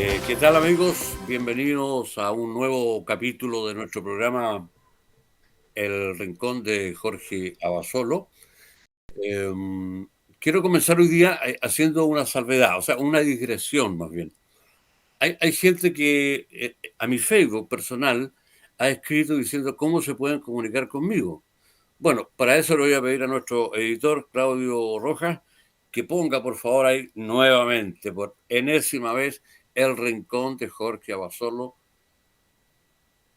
¿Qué tal amigos? Bienvenidos a un nuevo capítulo de nuestro programa El Rincón de Jorge Abasolo. Em, Quiero comenzar hoy día haciendo una salvedad, o sea, una digresión más bien. Hay gente que a mi Facebook personal ha escrito diciendo cómo se pueden comunicar conmigo. Bueno, para eso le voy a pedir a nuestro editor, Claudio Rojas, que ponga por favor ahí nuevamente, por enésima vez, El Rincón de Jorge Abasolo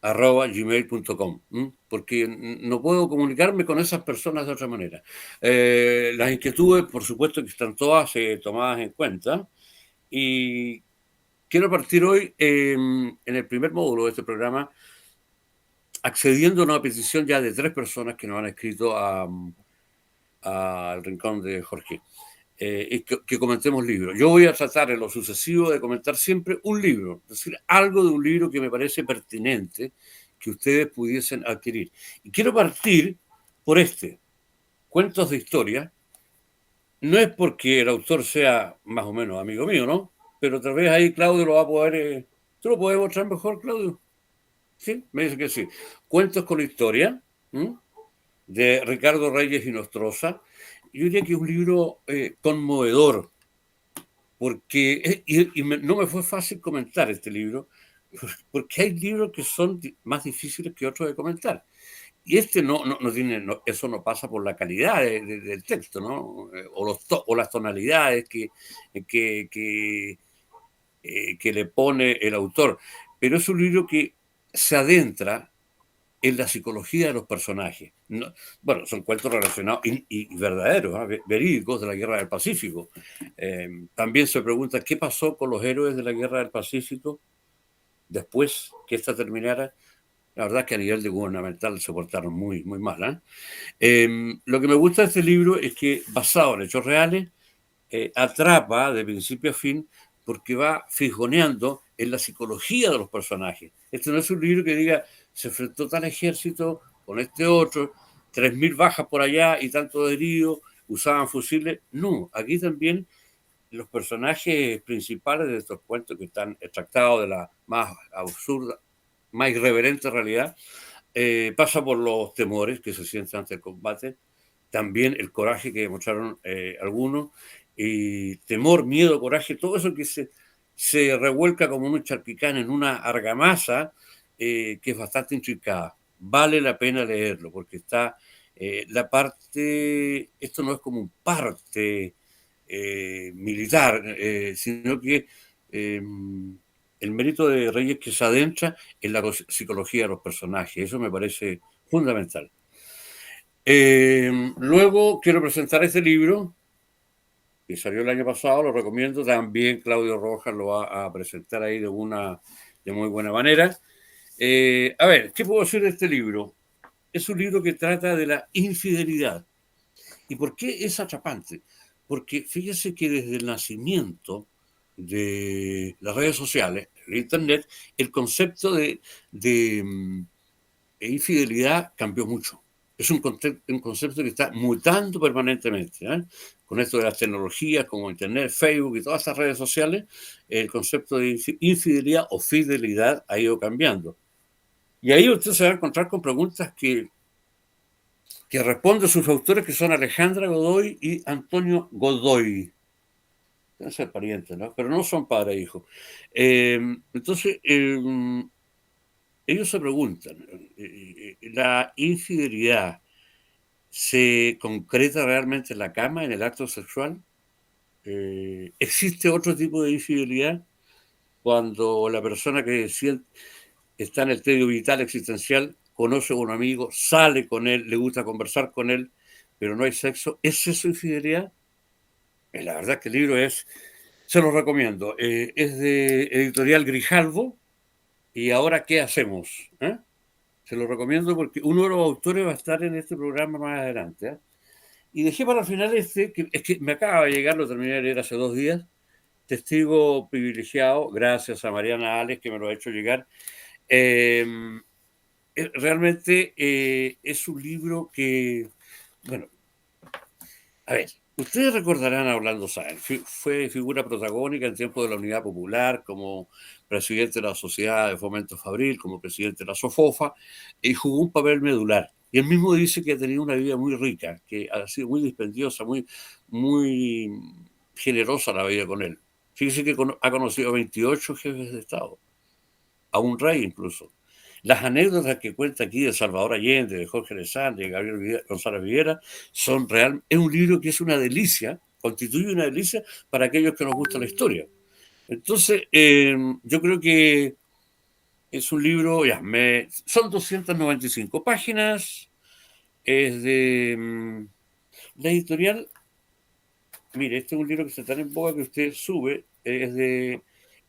@gmail.com, porque no puedo comunicarme con esas personas de otra manera. Las inquietudes, por supuesto, que están todas tomadas en cuenta y quiero partir hoy en el primer módulo de este programa accediendo a una petición ya de 3 personas que nos han escrito al Rincón de Jorge. Y que comentemos libros. Yo voy a tratar en lo sucesivo de comentar siempre un libro, es decir, algo de un libro que me parece pertinente que ustedes pudiesen adquirir. Y quiero partir por Cuentos de Historia. No es porque el autor sea más o menos amigo mío, ¿no? Pero tal vez ahí Claudio lo va a poder... ¿Tú lo puedes mostrar mejor, Claudio? Sí, me dice que sí. Cuentos con Historia, ¿m? De Ricardo Reyes y Nostroza. Yo diría que es un libro conmovedor, porque no me fue fácil comentar este libro, porque hay libros que son más difíciles que otros de comentar. Y no tiene, eso no pasa por la calidad del texto, ¿no? O las tonalidades que, que, que le pone el autor. Pero es un libro que se adentra en la psicología de los personajes. No, bueno, son cuentos relacionados y verdaderos, ¿eh? Verídicos de la Guerra del Pacífico. También se pregunta qué pasó con los héroes de la Guerra del Pacífico después que esta terminara. La verdad es que a nivel de gubernamental se portaron muy, muy mal. Lo que me gusta de este libro es que, basado en hechos reales, atrapa de principio a fin porque va fijoneando en la psicología de los personajes. Este no es un libro que diga se enfrentó tal ejército con este otro, 3.000 bajas por allá y tantos heridos, usaban fusiles. No, aquí también los personajes principales de estos cuentos que están extractados de la más absurda, más irreverente realidad, pasa por los temores que se sienten ante el combate, también el coraje que demostraron algunos, y temor, miedo, coraje, todo eso que se revuelca como un charquicán en una argamasa que es bastante intrincada. Vale la pena leerlo porque está la parte, esto no es como un parte militar, sino que el mérito de Reyes que se adentra en la psicología de los personajes. Eso me parece fundamental. Luego quiero presentar este libro que salió el año pasado, lo recomiendo. También Claudio Rojas lo va a presentar ahí de muy buena manera. A ver, ¿qué puedo decir de este libro? Es un libro que trata de la infidelidad. ¿Y por qué es atrapante? Porque fíjese que desde el nacimiento de las redes sociales, el Internet, el concepto de infidelidad cambió mucho. Es un concepto que está mutando permanentemente. ¿Eh? Con esto de las tecnologías como Internet, Facebook y todas estas redes sociales, el concepto de infidelidad o fidelidad ha ido cambiando. Y ahí usted se va a encontrar con preguntas que responden sus autores, que son Alejandra Godoy y Antonio Godoy. Deben ser parientes, ¿no? Pero no son padre e hijo. Entonces, ellos se preguntan, ¿la infidelidad se concreta realmente en la cama, en el acto sexual? ¿Existe otro tipo de infidelidad cuando la persona que siente, está en el tedio vital existencial, conoce a un amigo, sale con él, le gusta conversar con él, pero no hay sexo? ¿Es eso infidelidad? La verdad que el libro se lo recomiendo, es de editorial Grijalvo. ¿Y ahora qué hacemos? ¿Eh? Se lo recomiendo porque uno de los autores va a estar en este programa más adelante. ¿Eh? Y dejé para el final que es que me acaba de llegar, lo terminé de leer hace 2 días, Testigo Privilegiado, gracias a Mariana Alex que me lo ha hecho llegar. Eh, Realmente es un libro que, bueno, a ver, Ustedes recordarán a Orlando Sáenz, fue figura protagónica en tiempos de la Unidad Popular, como presidente de la Sociedad de Fomento Fabril, como presidente de la SOFOFA, y jugó un papel medular. Y él mismo dice que ha tenido una vida muy rica, que ha sido muy dispendiosa, muy generosa la vida con él. Fíjese que ha conocido a 28 jefes de Estado, a un rey incluso. Las anécdotas que cuenta aquí de Salvador Allende, de Jorge Alessandri, de Gabriel González Viguera, son real. Es un libro que es una delicia, constituye una delicia para aquellos que nos gusta la historia. Entonces, yo creo que es un libro, son 295 páginas, es de la editorial. Mire, este es un libro que está tan en boga que usted sube, es de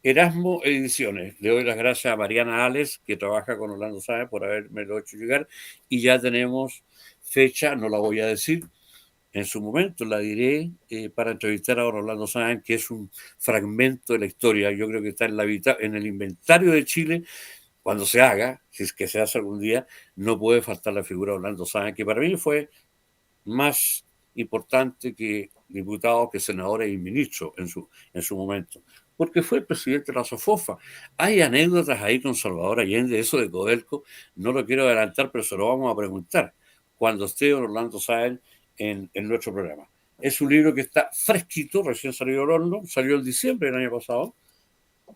Erasmo Ediciones. Le doy las gracias a Mariana Ales, que trabaja con Orlando Sáenz, por haberme lo hecho llegar. Y ya tenemos fecha, no la voy a decir, en su momento la diré, para entrevistar a Orlando Sáenz, que es un fragmento de la historia. Yo creo que está en el inventario de Chile. Cuando se haga, si es que se hace algún día, no puede faltar la figura de Orlando Sáenz, que para mí fue más importante que diputados, que senadores y ministros en su momento, porque fue el presidente de la SOFOFA. Hay anécdotas ahí con Salvador Allende, eso de Codelco, no lo quiero adelantar, pero se lo vamos a preguntar cuando esté Orlando Sáenz en nuestro programa. Es un libro que está fresquito, recién salió del horno, salió en diciembre del año pasado,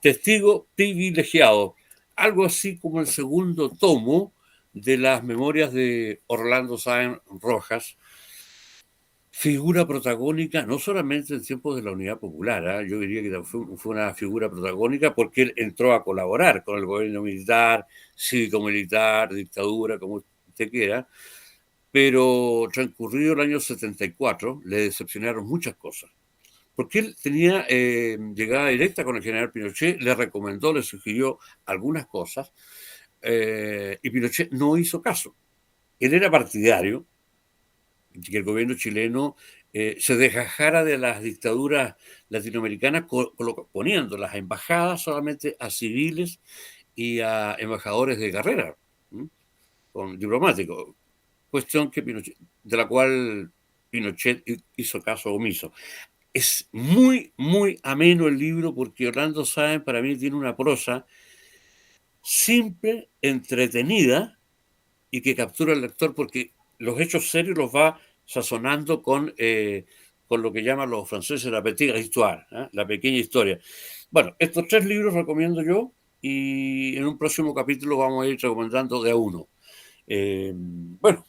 Testigo privilegiado, algo así como el segundo tomo de las memorias de Orlando Sáenz Rojas, figura protagónica, no solamente en tiempos de la Unidad Popular, ¿eh? Yo diría que fue una figura protagónica porque él entró a colaborar con el gobierno militar, cívico-militar, dictadura, como usted quiera, pero transcurrido el año 74 le decepcionaron muchas cosas. Porque él tenía llegada directa con el general Pinochet, le recomendó, le sugirió algunas cosas, y Pinochet no hizo caso. Él era partidario que el gobierno chileno se desgajara de las dictaduras latinoamericanas, poniendo las embajadas solamente a civiles y a embajadores de carrera, ¿m? Con diplomáticos, cuestión que de la cual Pinochet hizo caso omiso. Es muy ameno el libro porque Orlando Sáenz para mí tiene una prosa simple, entretenida y que captura al lector porque los hechos serios los va sazonando con lo que llaman los franceses la petite histoire, ¿eh? La pequeña historia. Bueno, estos tres libros recomiendo yo y en un próximo capítulo vamos a ir recomendando de a uno. Bueno,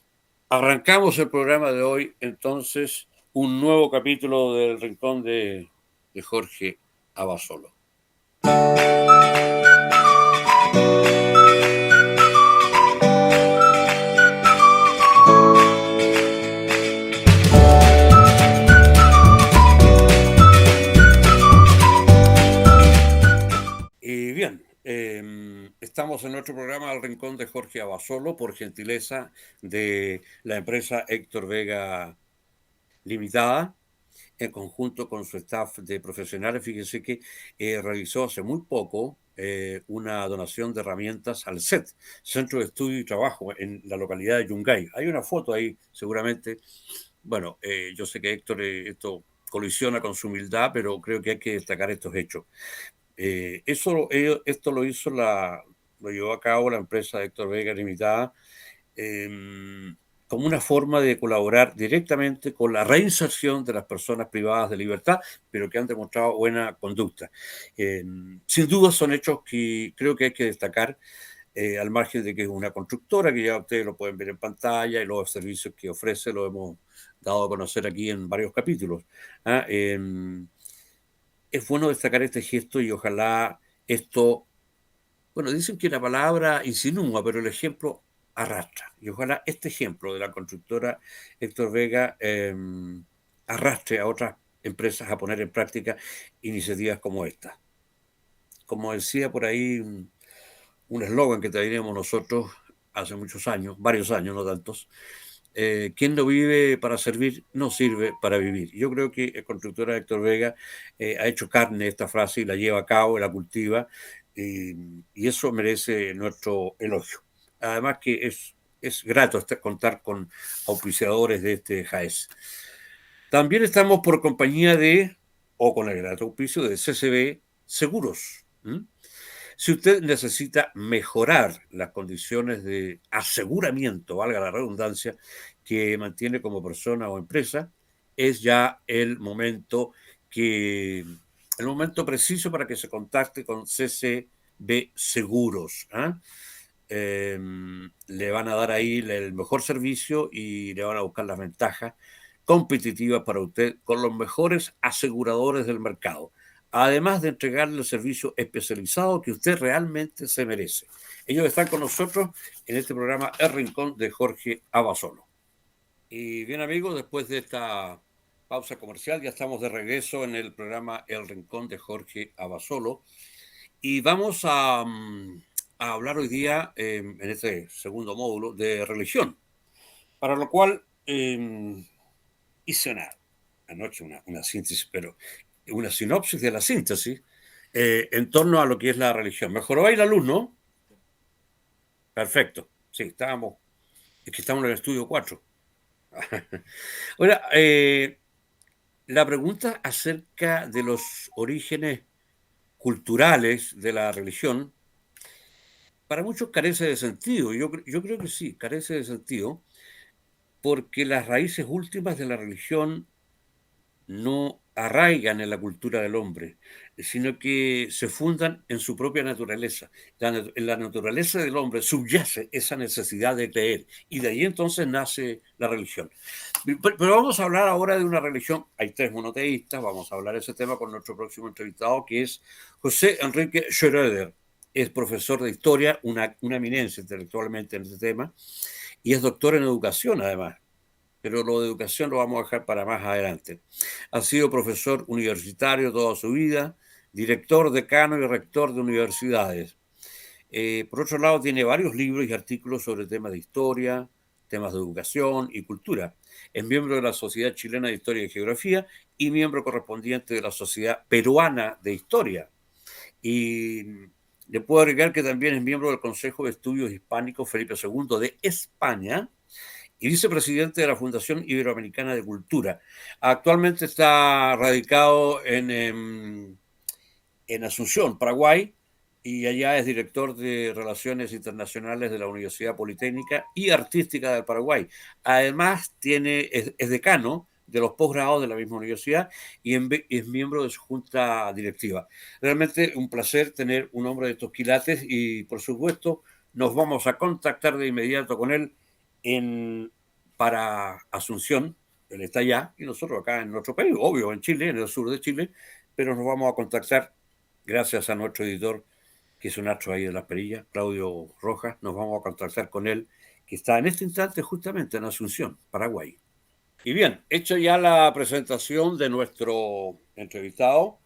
arrancamos el programa de hoy, entonces, un nuevo capítulo del Rincón de Jorge Abasolo. Y bien, estamos en nuestro programa El Rincón de Jorge Abasolo, por gentileza de la empresa Héctor Vega Limitada, en conjunto con su staff de profesionales. Fíjense que realizó hace muy poco una donación de herramientas al CET, Centro de Estudio y Trabajo, en la localidad de Yungay. Hay una foto ahí, seguramente. Bueno, yo sé que Héctor esto colisiona con su humildad, pero creo que hay que destacar estos hechos. Esto lo llevó a cabo la empresa de Héctor Vega Limitada, como una forma de colaborar directamente con la reinserción de las personas privadas de libertad, pero que han demostrado buena conducta. Sin duda son hechos que creo que hay que destacar, al margen de que es una constructora, que ya ustedes lo pueden ver en pantalla, y los servicios que ofrece lo hemos dado a conocer aquí en varios capítulos. ¿Ah? Es bueno destacar este gesto y ojalá esto, bueno, dicen que la palabra insinúa, pero el ejemplo arrastra. Y ojalá este ejemplo de la constructora Héctor Vega arrastre a otras empresas a poner en práctica iniciativas como esta. Como decía por ahí un eslogan que teníamos nosotros hace muchos años, varios años, no tantos, quien no vive para servir, no sirve para vivir. Yo creo que el constructora Héctor Vega ha hecho carne esta frase y la lleva a cabo, y la cultiva, y eso merece nuestro elogio. Además que es grato contar con auspiciadores de este JAES. También estamos por compañía de, o con el grato auspicio de CCB Seguros. Si usted necesita mejorar las condiciones de aseguramiento, valga la redundancia, que mantiene como persona o empresa, es ya el momento preciso para que se contacte con CCB Seguros. Le van a dar ahí el mejor servicio y le van a buscar las ventajas competitivas para usted con los mejores aseguradores del mercado, además de entregarle el servicio especializado que usted realmente se merece. Ellos están con nosotros en este programa El Rincón de Jorge Abasolo. Y bien amigos, después de esta pausa comercial ya estamos de regreso en el programa El Rincón de Jorge Abasolo y vamos a hablar hoy día, en este segundo módulo, de religión, para lo cual hice anoche una síntesis, pero una sinopsis de la síntesis en torno a lo que es la religión. Mejoró ahí la luz, ¿no? Perfecto. Sí, es que estamos en el estudio 4. Ahora, la pregunta acerca de los orígenes culturales de la religión, para muchos carece de sentido. Yo creo que sí, carece de sentido, porque las raíces últimas de la religión no arraigan en la cultura del hombre, sino que se fundan en su propia naturaleza. En la naturaleza del hombre subyace esa necesidad de creer y de ahí entonces nace la religión. Pero vamos a hablar ahora de una religión, hay tres monoteístas, vamos a hablar de ese tema con nuestro próximo entrevistado, que es José Enrique Schröder. Es profesor de historia, una eminencia intelectualmente en este tema, y es doctor en educación además, pero lo de educación lo vamos a dejar para más adelante. Ha sido profesor universitario toda su vida, director, decano y rector de universidades. Por otro lado, tiene varios libros y artículos sobre temas de historia, temas de educación y cultura. Es miembro de la Sociedad Chilena de Historia y Geografía y miembro correspondiente de la Sociedad Peruana de Historia. Y le puedo agregar que también es miembro del Consejo de Estudios Hispánicos Felipe II de España y vicepresidente de la Fundación Iberoamericana de Cultura. Actualmente está radicado en Asunción, Paraguay, y allá es director de Relaciones Internacionales de la Universidad Politécnica y Artística del Paraguay. Además, es decano de los posgrados de la misma universidad y es miembro de su junta directiva. Realmente un placer tener un hombre de estos quilates y, por supuesto, nos vamos a contactar de inmediato con él para Asunción. Él está allá y nosotros acá en nuestro país, obvio, en Chile, en el sur de Chile, pero nos vamos a contactar gracias a nuestro editor, que es un astro ahí de las perillas, Claudio Rojas. Nos vamos a contactar con él, que está en este instante justamente en Asunción, Paraguay. Y bien, hecha ya la presentación de nuestro entrevistado,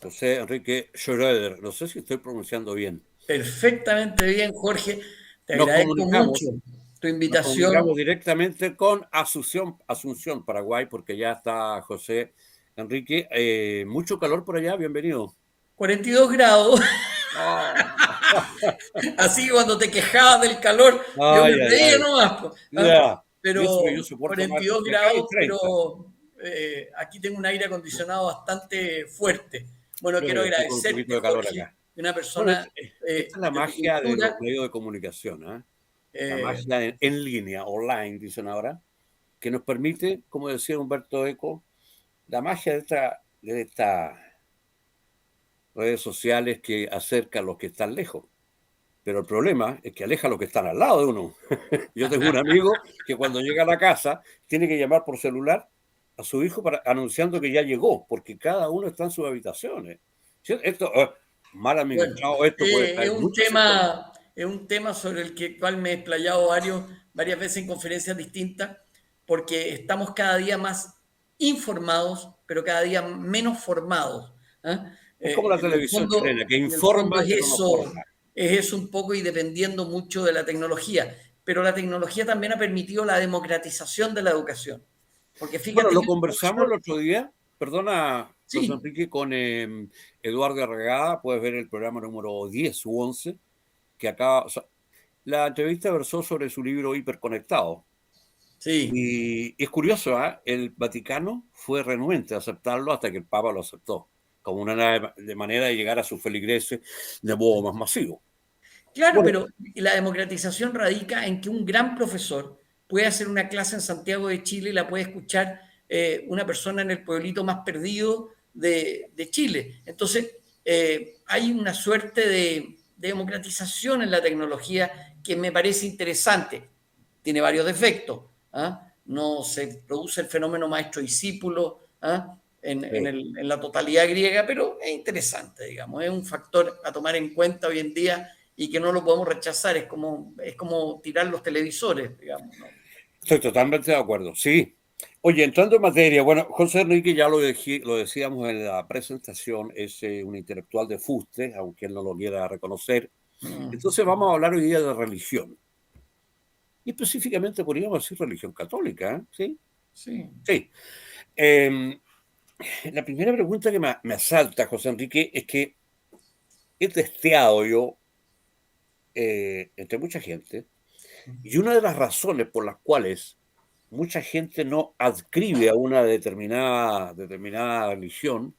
José Enrique Schröder. No sé si estoy pronunciando bien. Perfectamente bien, Jorge. Te Nos agradezco mucho comunicamos, tu nos invitación. comunicamos directamente con Asunción, Paraguay, porque ya está José Enrique. Mucho calor por allá, bienvenido. 42 grados. Oh. Así cuando te quejabas del calor, yo me Ay, ay, reía ay. nomás, po, ¿ah? Ya. Y eso que yo Pero soporto más, 42 porque acá hay grados, 30. pero aquí tengo un aire acondicionado bastante fuerte. Bueno, Yo quiero estoy con un poquito agradecerte, de calor Jorge, acá. una Bueno, persona esta es la de tu magia de los cultura. medios de comunicación, ¿eh? La eh, magia en línea, online, dicen ahora, que nos permite, como decía Humberto Eco, la magia de estas redes sociales que acerca a los que están lejos. Pero el problema es que aleja a los que están al lado de uno. Yo tengo un amigo que cuando llega a la casa tiene que llamar por celular a su hijo anunciando que ya llegó, porque cada uno está en sus habitaciones. ¿Sí? Esto, mal bueno, administrado, esto puede traer muchas secuelas. es un tema sobre el cual me he explayado varias veces en conferencias distintas, porque estamos cada día más informados, pero cada día menos formados. ¿Ah? Es como la En el televisión chilena, que en el fondo informa pero no forma. es eso un poco y dependiendo mucho de la tecnología. Pero la tecnología también ha permitido la democratización de la educación. Porque Bueno, fíjate lo que un conversamos el profesor, otro día, perdona, José sí, Enrique, con Eduardo Arregada, puedes ver el programa número 10 u 11, que acá, o sea, la entrevista versó sobre su libro Hiperconectado. Sí. Y es curioso, ¿ah? El Vaticano fue renuente a aceptarlo hasta que el Papa lo aceptó, como una de manera de llegar a sus feligreses de modo más masivo. Claro, Bueno, pero la democratización radica en que un gran profesor puede hacer una clase en Santiago de Chile y la puede escuchar una persona en el pueblito más perdido de Chile. Entonces, hay una suerte de democratización en la tecnología que me parece interesante. Tiene varios defectos. ¿Ah? No se produce el fenómeno maestro-discípulo, ¿ah? En la totalidad griega, pero es interesante, digamos. Es un factor a tomar en cuenta hoy en día y que no lo podemos rechazar. Es como tirar los televisores, digamos, ¿no? estoy totalmente de acuerdo, sí. Oye, entrando en materia, bueno, José Enrique ya lo decíamos en la presentación, es un intelectual de fuste, aunque él no lo quiera reconocer. Mm, Entonces vamos a hablar hoy día de religión. Y específicamente podríamos decir religión católica, ¿eh? ¿Sí? sí. Sí. Eh, la primera pregunta que me asalta, José Enrique, es que he testeado yo entre mucha gente, y una de las razones por las cuales mucha gente no adscribe a una determinada religión,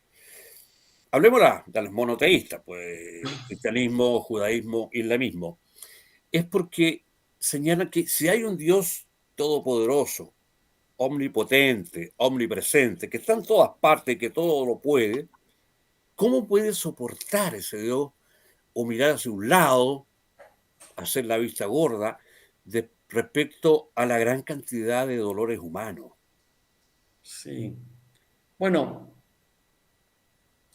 hablemos de los monoteístas, pues cristianismo, judaísmo, islamismo, es porque señalan que si hay un Dios todopoderoso, omnipotente, omnipresente, que está en todas partes, que todo lo puede, ¿cómo puede soportar ese Dios o mirar hacia un lado, hacer la vista gorda respecto a la gran cantidad de dolores humanos? Sí. Bueno,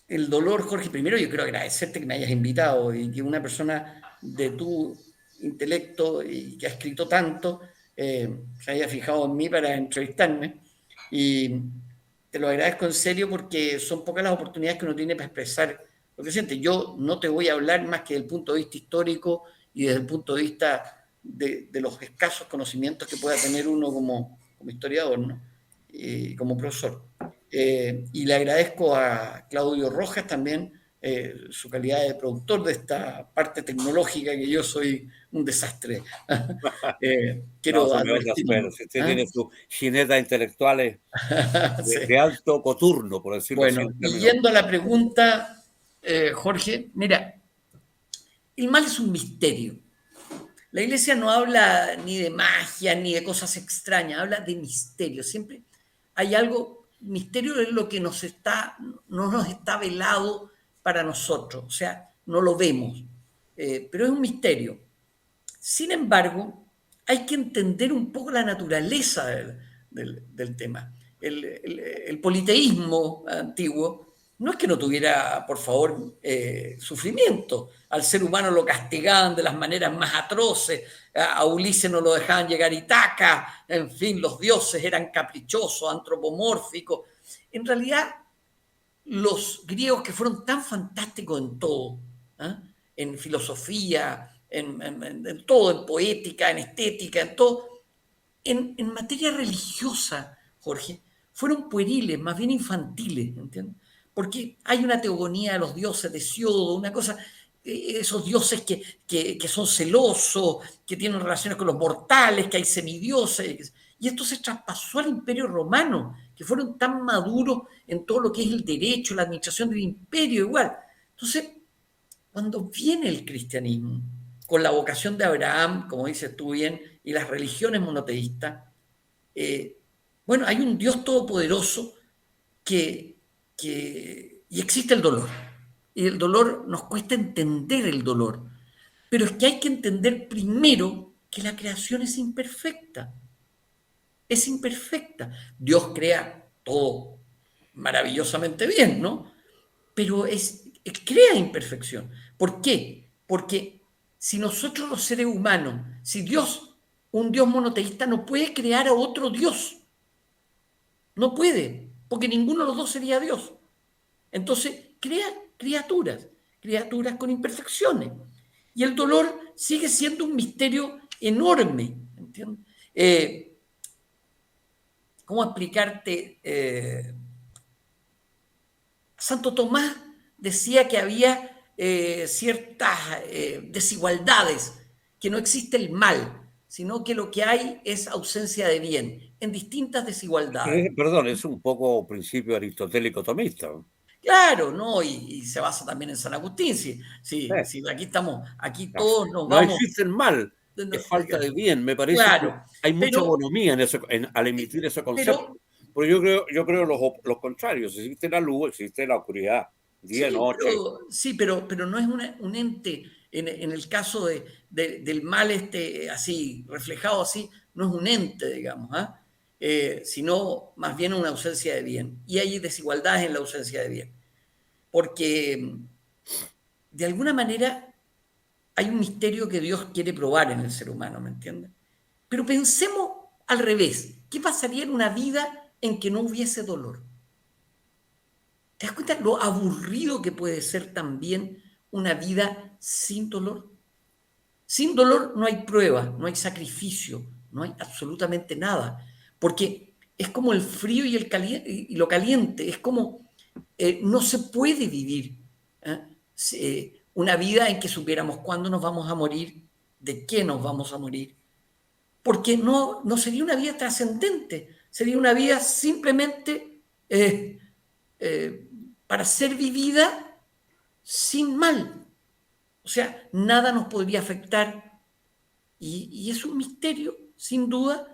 el dolor, Jorge, primero yo quiero agradecerte que me hayas invitado y que una persona de tu intelecto y que ha escrito tanto se haya fijado en mí para entrevistarme. Y te lo agradezco en serio porque son pocas las oportunidades que uno tiene para expresar lo que siente. Yo no te voy a hablar más que desde el punto de vista histórico y desde el punto de vista de los escasos conocimientos que pueda tener uno como historiador, ¿no? Y como profesor. Y le agradezco a Claudio Rojas también su calidad de productor de esta parte tecnológica que yo soy un desastre. No, Quiero son de otras advertirlo. esferas. Usted ¿Ah? tiene sus jinetas intelectuales de Sí. alto coturno, por decirlo así Bueno, en y términos. yendo a la pregunta, Jorge, mira, el mal es un misterio. La iglesia no habla ni de magia ni de cosas extrañas, habla de misterio. Siempre hay algo, misterio es lo que no nos está velado para nosotros, o sea, no lo vemos, pero es un misterio. Sin embargo, hay que entender un poco la naturaleza del tema. El politeísmo antiguo no es que no tuviera, por favor, sufrimiento. Al ser humano lo castigaban de las maneras más atroces, a Ulises no lo dejaban llegar a Itaca, en fin, los dioses eran caprichosos, antropomórficos. En realidad, los griegos que fueron tan fantásticos en todo, ¿eh? En filosofía, en todo, en poética, en estética, en todo, en materia religiosa, Jorge, fueron pueriles, más bien infantiles, ¿entiendes? Porque hay una teogonía de los dioses de Siodo, una cosa, esos dioses que son celosos, que tienen relaciones con los mortales, que hay semidioses, y esto se traspasó al imperio romano, que fueron tan maduros en todo lo que es el derecho, la administración del imperio, igual. Entonces, cuando viene el cristianismo, con la vocación de Abraham, como dices tú bien, y las religiones monoteístas, eh, bueno, hay un Dios todopoderoso y existe el dolor. Y el dolor nos cuesta entender el dolor. Pero es que hay que entender primero que la creación es imperfecta. Es imperfecta. Dios crea todo maravillosamente bien, ¿no? Pero crea imperfección. ¿Por qué? Porque si nosotros los seres humanos, si Dios, un Dios monoteísta, no puede crear a otro Dios, no puede, porque ninguno de los dos sería Dios. Entonces, crea criaturas, criaturas con imperfecciones. Y el dolor sigue siendo un misterio enorme. ¿Entiendes? ¿Cómo explicarte? Santo Tomás decía que había ciertas desigualdades, que no existe el mal, sino que lo que hay es ausencia de bien en distintas desigualdades. Perdón, es un poco principio aristotélico tomista, ¿no? Claro, ¿no? Y se basa también en San Agustín. Eh, Si aquí estamos, aquí no, todos nos no vamos. existe el mal, No, es falta de bien. Me parece que claro, hay mucha pero, bonomía en al emitir ese concepto. pero Porque yo creo los contrarios. Existe la luz, existe la oscuridad, día y noche. pero no es un ente, en el caso del mal así, reflejado así, no es un ente, digamos, ¿ah? Sino más bien una ausencia de bien. Y hay desigualdades en la ausencia de bien. Porque de alguna manera hay un misterio que Dios quiere probar en el ser humano, ¿me entiendes? Pero pensemos al revés. ¿Qué pasaría en una vida en que no hubiese dolor? ¿Te das cuenta lo aburrido que puede ser también una vida sin dolor? Sin dolor no hay prueba, no hay sacrificio, no hay absolutamente nada, porque es como el frío y, y lo caliente, es como no se puede vivir ¿eh? Una vida en que supiéramos cuándo nos vamos a morir, de qué nos vamos a morir, porque no sería una vida trascendente, sería una vida simplemente eh, para ser vivida sin mal. O sea, nada nos podría afectar y es un misterio, sin duda,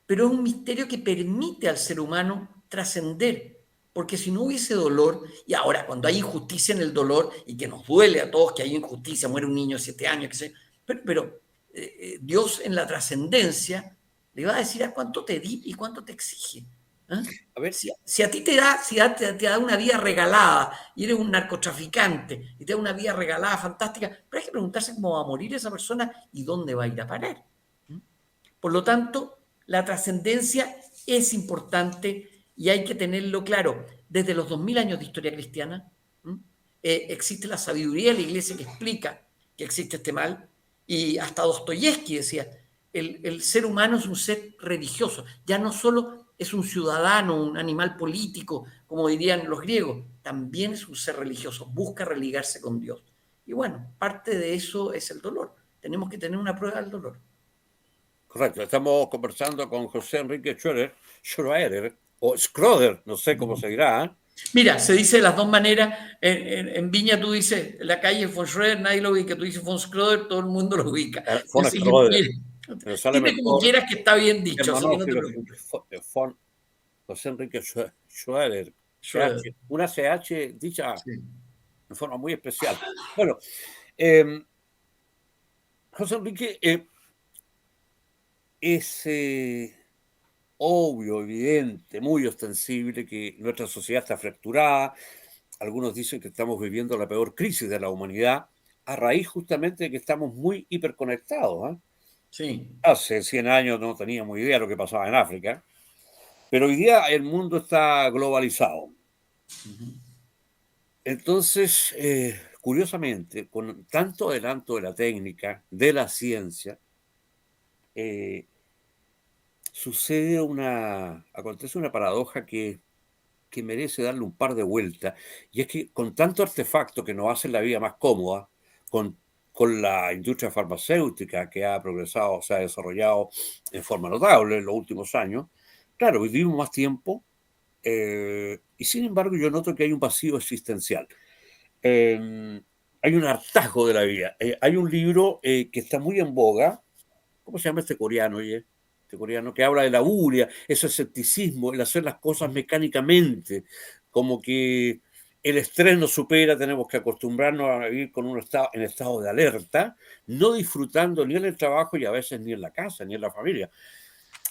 pero es un misterio que permite al ser humano trascender. Porque si no hubiese dolor, y ahora cuando hay injusticia en el dolor, y que nos duele a todos que hay injusticia, muere un niño de 7 años, que sé, Dios en la trascendencia le va a decir a cuánto te di y cuánto te exige. ¿Ah? A ver, Si a ti te da una vida regalada y eres un narcotraficante y te da una vida regalada fantástica, pero hay que preguntarse cómo va a morir esa persona y dónde va a ir a parar. Por lo tanto, la trascendencia es importante y hay que tenerlo claro. Desde los 2000 años de historia cristiana existe la sabiduría de la iglesia que explica que existe este mal y hasta Dostoyevsky decía, el ser humano es un ser religioso, ya no solo es un ciudadano, un animal político, como dirían los griegos, también es un ser religioso, busca religarse con Dios. Y bueno, parte de eso es el dolor. Tenemos que tener una prueba del dolor. correcto. Estamos conversando con José Enrique Schroeder, o Schroeder, no sé cómo se dirá. Mira, se dice de las dos maneras. En Viña tú dices, la calle von Schroeder, nadie lo ubica. Tú dices von Schroeder, todo el mundo lo ubica. Von Así que, Schroeder. mira, Me sale dime como mejor. quieras que está bien dicho, así que no te Hermanófilo, preocupes. von José Enrique Schroeder. Schroeder. Una CH dicha Sí. de forma muy especial. Bueno, eh, José Enrique, es obvio, evidente, muy ostensible que nuestra sociedad está fracturada. Algunos dicen que estamos viviendo la peor crisis de la humanidad a raíz justamente de que estamos muy hiperconectados. ¿Eh? Sí. Hace 100 años no teníamos idea de lo que pasaba en África, pero hoy día el mundo está globalizado. Ujú. Entonces, curiosamente, con tanto adelanto de la técnica, de la ciencia, eh, acontece una paradoja que merece darle un par de vueltas, y es que con tanto artefacto que nos hacen la vida más cómoda, con, con la industria farmacéutica que ha progresado, se ha desarrollado en forma notable en los últimos años, claro, vivimos más tiempo, y sin embargo yo noto que hay un vacío existencial. Eh, Hay un hartazgo de la vida. Hay un libro que está muy en boga. ¿Cómo se llama este coreano, oye? Este coreano que habla de la bulia, ese escepticismo, el hacer las cosas mecánicamente, como que el estrés nos supera, tenemos que acostumbrarnos a vivir con en estado de alerta, no disfrutando ni en el trabajo y a veces ni en la casa, ni en la familia.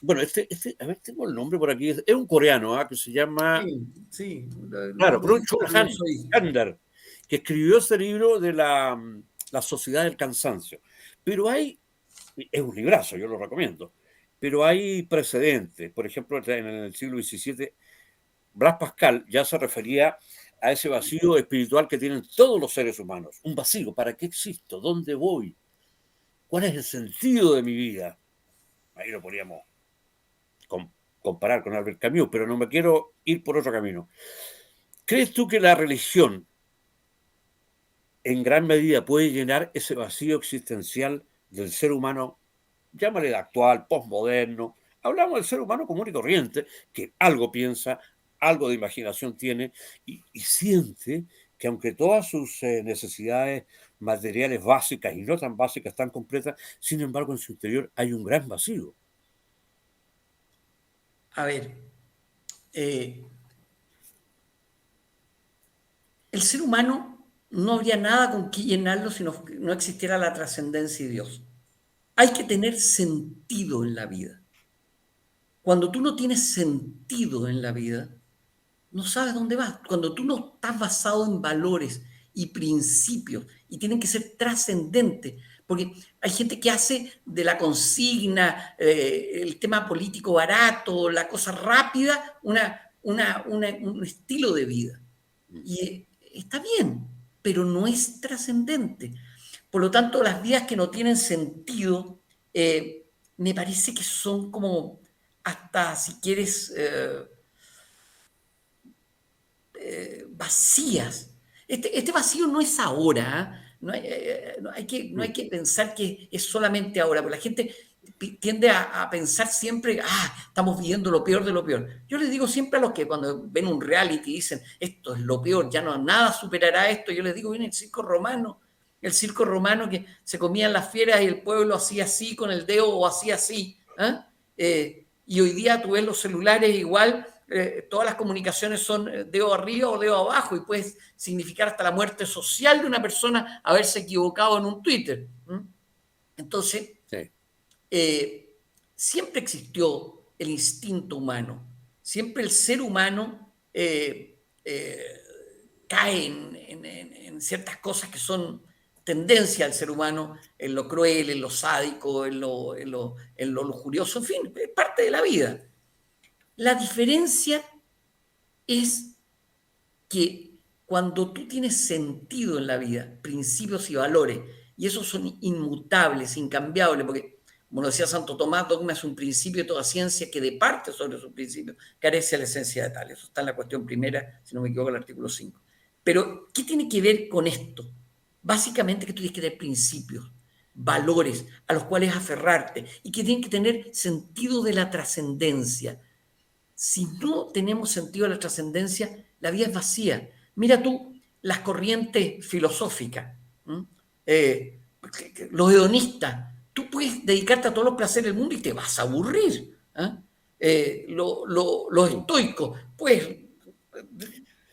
Bueno, a ver, tengo el nombre por aquí, es un coreano que se llama, Sí, sí, claro, lo Byung-Chul ubico, pero no Han, soy. Hander, que escribió ese libro de la sociedad del cansancio. Pero es un librazo, yo lo recomiendo. Pero hay precedentes. Por ejemplo, en el siglo XVII, Blas Pascal ya se refería a ese vacío espiritual que tienen todos los seres humanos. Un vacío, ¿para qué existo? ¿Dónde voy? ¿Cuál es el sentido de mi vida? Ahí lo podríamos comparar con Albert Camus, pero no me quiero ir por otro camino. ¿Crees tú que la religión en gran medida puede llenar ese vacío existencial del ser humano llámale actual, postmoderno. Hablamos del ser humano común y corriente, que algo piensa, algo de imaginación tiene y siente que aunque todas sus necesidades materiales básicas y no tan básicas están completas, sin embargo en su interior hay un gran vacío. A ver, eh, el ser humano no habría nada con qué llenarlo si no existiera la trascendencia y Dios. Hay que tener sentido en la vida. Cuando tú no tienes sentido en la vida, no sabes dónde vas. Cuando tú no estás basado en valores y principios y tienen que ser trascendentes, porque hay gente que hace de la consigna, el tema político barato, la cosa rápida, un estilo de vida. Y está bien, pero no es trascendente. Por lo tanto, las vidas que no tienen sentido, me parece que son como hasta, si quieres, vacías. Este vacío no es ahora, ¿eh? No hay que pensar que es solamente ahora, porque la gente tiende a pensar siempre, estamos viviendo lo peor de lo peor. Yo les digo siempre a los que cuando ven un reality dicen, esto es lo peor, ya no nada superará esto, yo les digo, viene el circo romano que se comían las fieras y el pueblo hacía así con el dedo o hacía así. Y hoy día tú ves los celulares igual, todas las comunicaciones son dedo arriba o dedo abajo y puede significar hasta la muerte social de una persona haberse equivocado en un Twitter. Entonces, Sí. siempre existió el instinto humano, siempre el ser humano cae en ciertas cosas que son tendencia al ser humano, en lo cruel, en lo sádico, en lo lujurioso, en fin, es parte de la vida. La diferencia es que cuando tú tienes sentido en la vida, principios y valores, y esos son inmutables, incambiables, porque, como lo decía Santo Tomás, dogma es un principio de toda ciencia que de parte sobre sus principios carece de la esencia de tal. Eso está en la cuestión primera, si no me equivoco, el artículo 5. Pero, ¿qué tiene que ver con esto? Básicamente que tú tienes que tener principios, valores a los cuales aferrarte y que tienen que tener sentido de la trascendencia. Si no tenemos sentido de la trascendencia, la vida es vacía. Mira tú las corrientes filosóficas, los hedonistas. Tú puedes dedicarte a todos los placeres del mundo y te vas a aburrir. Los estoicos, pues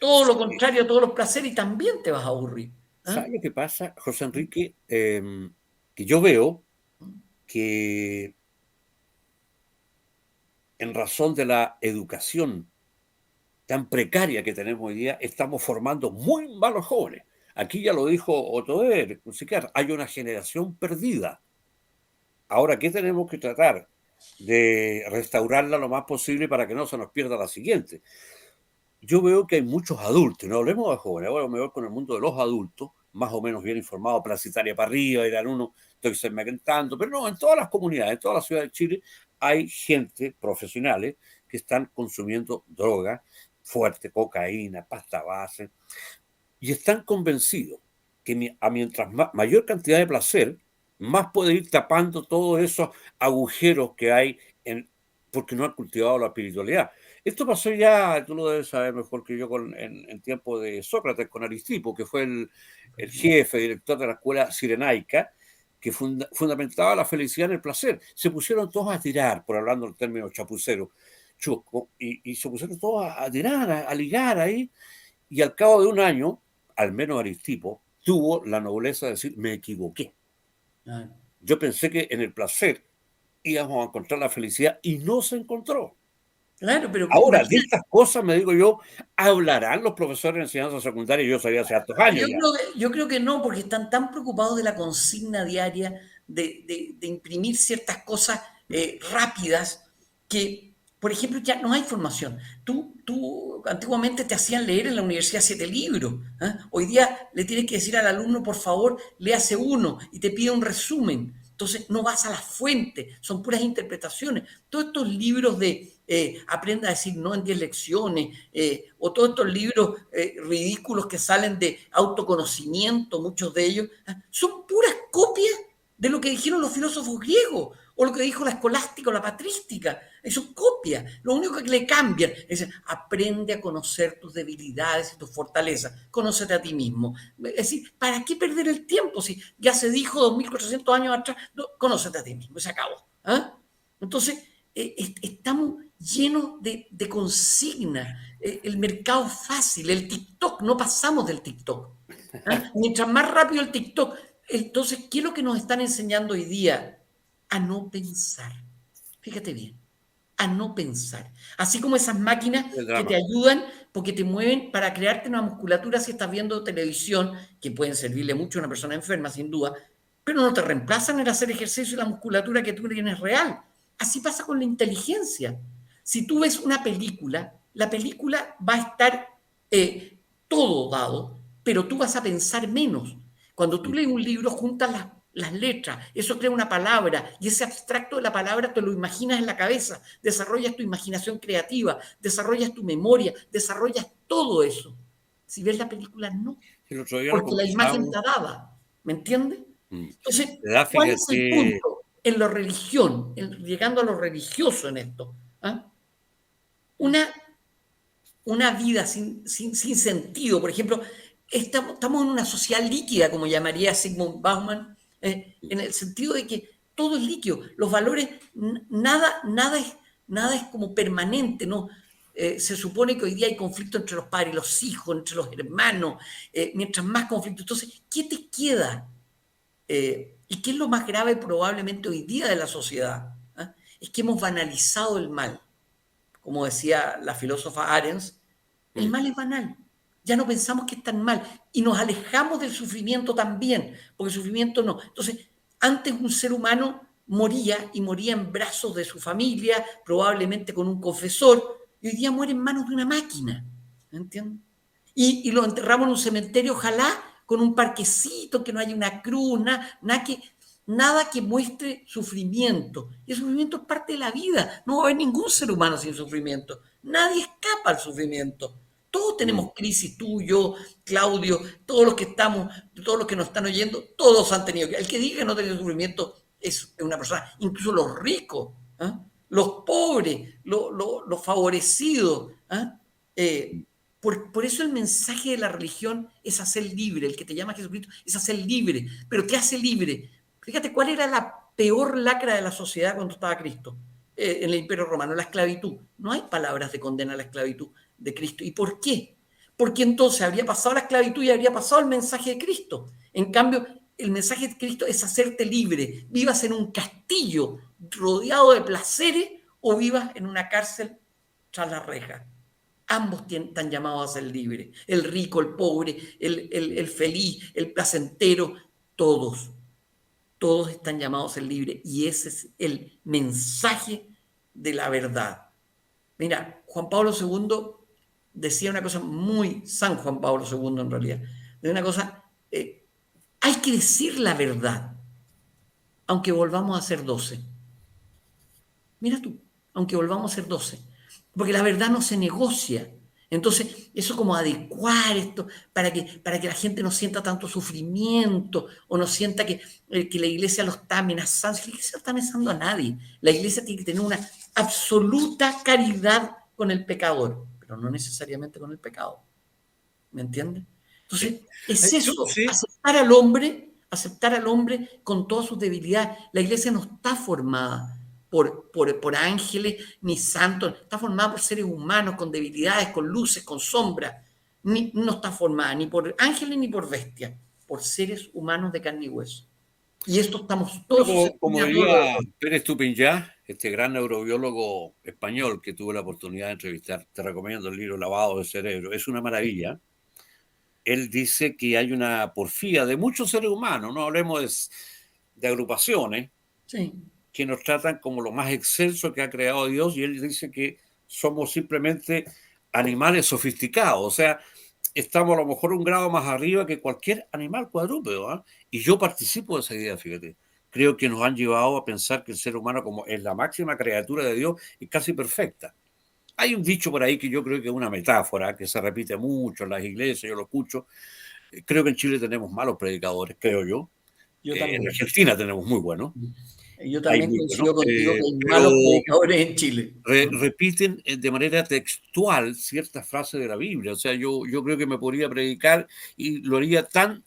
todo lo contrario a todos los placeres y también te vas a aburrir. ¿Sabes lo que pasa, José Enrique? Que yo veo que en razón de la educación tan precaria que tenemos hoy día, estamos formando muy malos jóvenes. Aquí ya lo dijo Otoer, un psiquiatra, hay una generación perdida. Ahora, ¿qué tenemos que tratar? De restaurarla lo más posible para que no se nos pierda la siguiente. Yo veo que hay muchos adultos, no hablemos de jóvenes, ahora me voy con el mundo de los adultos, más o menos bien informados, Placitaria para arriba, eran uno, estoy segmentando, pero no, en todas las comunidades, en todas las ciudades de Chile, hay gente, profesionales, que están consumiendo droga fuerte, cocaína, pasta base, y están convencidos que a mientras mayor cantidad de placer, más puede ir tapando todos esos agujeros que hay porque no han cultivado la espiritualidad. Esto pasó ya, tú lo debes saber mejor que yo, en tiempo de Sócrates, con Aristipo, que fue el jefe, director de la escuela cirenaica, que fundamentaba la felicidad en el placer. Se pusieron todos a tirar, por hablando en términos chapuceros, chusco, y se pusieron todos a tirar, a ligar ahí, y al cabo de un año, al menos Aristipo, tuvo la nobleza de decir, me equivoqué. Yo pensé que en el placer íbamos a encontrar la felicidad y no se encontró. Claro, pero Ahora, de imagínate. estas cosas, me digo yo, ¿hablarán los profesores de enseñanza secundaria? Yo sabía hace hartos años ya. Yo creo que no, porque están tan preocupados de la consigna diaria, de imprimir ciertas cosas rápidas, que, por ejemplo, ya no hay formación. Tú antiguamente te hacían leer en la universidad 7 libros. Hoy día le tienes que decir al alumno, por favor, léase uno y te pide un resumen. Entonces no vas a la fuente, son puras interpretaciones. Todos estos libros de aprenda a decir no en 10 lecciones, o todos estos libros ridículos que salen de autoconocimiento, muchos de ellos, son puras copias de lo que dijeron los filósofos griegos o lo que dijo la escolástica o la patrística. Eso copia. Lo único que le cambian es aprende a conocer tus debilidades y tus fortalezas. Conócete a ti mismo. Es decir, ¿para qué perder el tiempo si ya se dijo 2400 años atrás? No, conócete a ti mismo, se acabó. ¿Ah? Entonces, estamos llenos de consignas. El mercado fácil, el TikTok, no pasamos del TikTok. ¿Ah? Mientras más rápido el TikTok. Entonces, ¿qué es lo que nos están enseñando hoy día? A no pensar. Fíjate bien, a no pensar. Así como esas máquinas El que te drama. ayudan porque te mueven para crearte una musculatura si estás viendo televisión, que pueden servirle mucho a una persona enferma, sin duda, pero no te reemplazan el hacer ejercicio y la musculatura que tú tienes real. Así pasa con la inteligencia. Si tú ves una película, la película va a estar todo dado, pero tú vas a pensar menos. Cuando tú lees un libro, juntas las letras, eso crea una palabra y ese abstracto de la palabra te lo imaginas en la cabeza, desarrollas tu imaginación creativa, desarrollas tu memoria, desarrollas todo eso. Si ves la película, no, El otro día lo porque la imagen conversábamos. está dada, ¿me entiendes? Mm. Entonces, ¿Verdad? ¿cuál es el Fíjate, punto en la religión, llegando a lo religioso en esto? ¿Ah? Una, una vida sin sentido, por ejemplo, estamos en una sociedad líquida, como llamaría Sigmund Bauman, en el sentido de que todo es líquido, los valores, nada es como permanente, ¿no? Se supone que hoy día hay conflicto entre los padres y los hijos, entre los hermanos, mientras más conflicto. Entonces, ¿qué te queda? ¿Y qué es lo más grave probablemente hoy día de la sociedad? ¿Ah? Es que hemos banalizado el mal. Como decía la filósofa Arens, el mm, mal es banal. Ya no pensamos que es tan mal y nos alejamos del sufrimiento también, porque el sufrimiento no. Entonces, antes un ser humano moría y moría en brazos de su familia, probablemente con un confesor, y hoy día muere en manos de una máquina. ¿Entiendes? Y lo enterramos en un cementerio, ojalá con un parquecito, que no haya una cruz, nada que muestre sufrimiento. Y el sufrimiento es parte de la vida. No va a haber ningún ser humano sin sufrimiento. Nadie escapa al sufrimiento. Todos mm. tenemos crisis, tú, yo, Claudio, todos los que nos están oyendo, todos han tenido. El que diga que no ha tenido sufrimiento es una persona, incluso los ricos, ¿ah? Los pobres, los favorecidos. ¿Ah? Por eso el mensaje de la religión es hacer libre. El que te llama Jesucristo es hacer libre. ¿Pero qué hace libre? Fíjate cuál era la peor lacra de la sociedad cuando estaba Cristo, en el Imperio Romano, la esclavitud. No hay palabras de condena a la esclavitud de Cristo. ¿Y por qué? Porque entonces habría pasado la esclavitud y habría pasado el mensaje de Cristo. En cambio, el mensaje de Cristo es hacerte libre. Vivas en un castillo rodeado de placeres o vivas en una cárcel tras la reja. Ambos están llamados a ser libres. El rico, el pobre, el feliz, el placentero, todos. Todos están llamados a ser libres. Y ese es el mensaje de la verdad. Mira, Juan Pablo II decía una cosa muy, San Juan Pablo II en realidad, de una cosa, hay que decir la verdad, aunque volvamos a ser 12. Mira tú, aunque volvamos a ser 12, porque la verdad no se negocia. Entonces, eso como adecuar esto para que la gente no sienta tanto sufrimiento o no sienta que la iglesia lo está amenazando. La iglesia no está amenazando a nadie. La iglesia tiene que tener una absoluta caridad con el pecador, pero no necesariamente con el pecado. ¿Me entiendes? Sí. Entonces, es eso, Sí, aceptar al hombre con todas sus debilidades. La iglesia no está formada por ángeles ni santos, está formada por seres humanos con debilidades, con luces, con sombras. No está formada ni por ángeles ni por bestias, por seres humanos de carne y hueso. Y esto estamos bueno, todos como estudiando. diría Pérez Tupinyá, este gran neurobiólogo español que tuve la oportunidad de entrevistar, te recomiendo el libro Lavado de Cerebro, es una maravilla. Él dice que hay una porfía de muchos seres humanos, no hablemos de agrupaciones, Sí, que nos tratan como lo más excelso que ha creado Dios, y él dice que somos simplemente animales sofisticados, o sea, estamos a lo mejor un grado más arriba que cualquier animal cuadrúpedo, ¿eh? Y yo participo de esa idea, fíjate. Creo que nos han llevado a pensar que el ser humano, como es la máxima criatura de Dios, es casi perfecta. Hay un dicho por ahí que yo creo que es una metáfora, que se repite mucho en las iglesias, yo lo escucho. Creo que en Chile tenemos malos predicadores, creo yo, yo En también. Argentina tenemos muy buenos, Yo hay también muy buenos, coincido contigo que hay pero malos predicadores en Chile. repiten de manera textual ciertas frases de la Biblia. O sea, yo creo que me podría predicar y lo haría tanto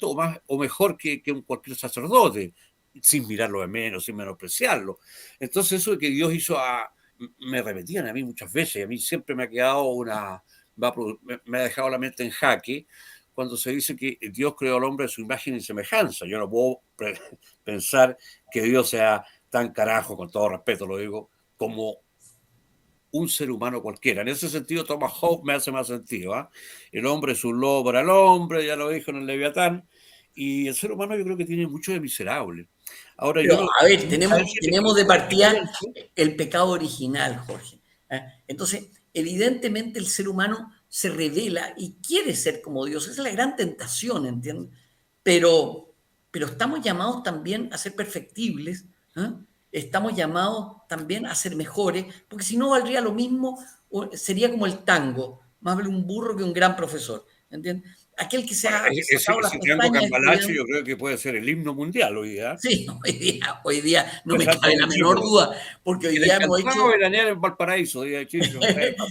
o más o mejor que un cualquier sacerdote, sin mirarlo de menos, sin menospreciarlo. Entonces, eso de que Dios hizo me repetían a mí muchas veces, a mí siempre me ha quedado me ha dejado la mente en jaque cuando se dice que Dios creó al hombre a su imagen y semejanza. Yo no puedo pensar que Dios sea tan carajo, con todo respeto lo digo, como un ser humano cualquiera. En ese sentido, Thomas Hobbes me hace más sentido. ¿Eh? El hombre es un lobo para el hombre, ya lo dijo en el Leviatán, y el ser humano yo creo que tiene mucho de miserable. Ahora, yo Pero, no, a ver, muchas veces me tenemos de equivoco y partida pienso, el pecado original, Jorge. Entonces, evidentemente el ser humano se revela y quiere ser como Dios. Esa es la gran tentación, ¿entiendes? Pero, pero estamos llamados también a ser perfectibles, ¿eh? Estamos llamados también a ser mejores, porque si no valdría lo mismo, sería como el tango, más vale un burro que un gran profesor, ¿entiendes? Aquel que se bueno, ha sacado las ese triángulo pestañas cambalache estudiando. yo creo que puede ser el himno mundial hoy día. Sí, hoy día no me Empezar cabe todo la un menor libro. duda, porque hoy El día hemos encantado hecho, de Daniel en Valparaíso, diría Chicho.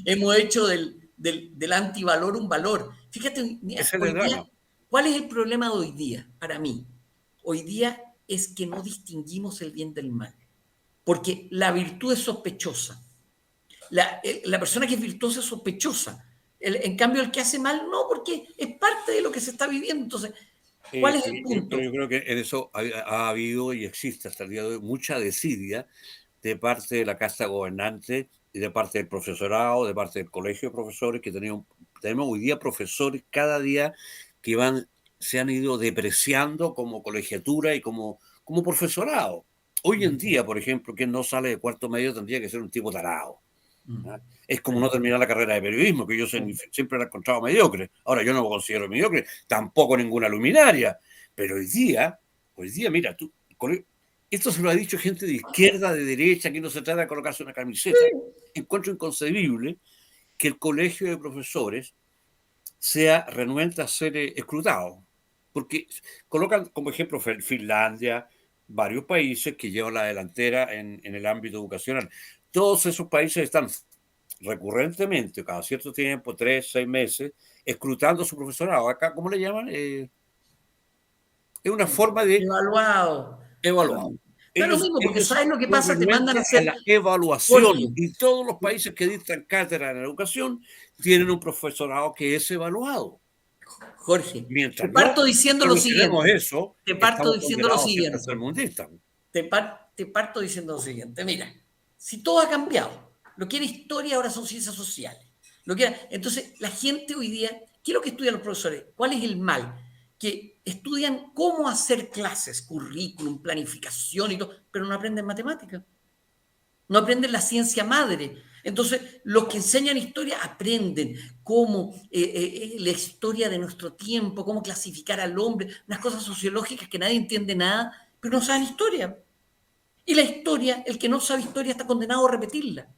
hemos hecho del antivalor un valor. Fíjate, mira, Ese es hoy el día, drama. ¿cuál es el problema de hoy día para mí? Hoy día es que no distinguimos el bien del mal, porque la virtud es sospechosa. La persona que es virtuosa es sospechosa. En cambio, el que hace mal, no, porque es parte de lo que se está viviendo. Entonces, ¿cuál es el Pero punto? yo creo que en eso ha habido y existe hasta el día de hoy mucha desidia de parte de la casta gobernante y de parte del profesorado, de parte del colegio de profesores, tenemos hoy día profesores cada día que se han ido depreciando como colegiatura y como profesorado. Hoy en día, por ejemplo, quien no sale de cuarto medio tendría que ser un tipo tarado. ¿Ah? Es como no terminar la carrera de periodismo, que yo siempre la he encontrado mediocre. Ahora, yo no me considero mediocre, tampoco ninguna luminaria, pero hoy día, mira, esto se lo ha dicho gente de izquierda, de derecha, que no se trata de colocarse una camiseta. Encuentro inconcebible que el colegio de profesores sea renuente a ser escrutado, porque colocan como ejemplo Finlandia, varios países que llevan la delantera en el ámbito educacional. Todos esos países están recurrentemente, cada cierto tiempo, 3, 6 meses, escrutando su profesorado. Acá, ¿cómo le llaman? Es una forma de Evaluado. evaluar. Da lo mismo, porque Ellos ¿sabes lo que son pasa? Te mandan a renuentes a hacer, la evaluación Jorge, y todos los países que dictan cátedra en educación tienen un profesorado que es evaluado. Jorge, te Mientras no parto diciendo lo solucionemos siguiente, eso, te parto estamos diciendo lo condenados siempre a ser siguiente, mundistas. te parto diciendo lo siguiente, mira, si todo ha cambiado, lo que era historia ahora son ciencias sociales, entonces la gente hoy día, ¿qué es lo que estudian los profesores? ¿Cuál es el mal? Que estudian cómo hacer clases, currículum, planificación y todo, pero no aprenden matemáticas, no aprenden la ciencia madre. Entonces, los que enseñan historia aprenden cómo la historia de nuestro tiempo, cómo clasificar al hombre, unas cosas sociológicas que nadie entiende nada, pero no saben historia. Y la historia, el que no sabe historia está condenado a repetirla.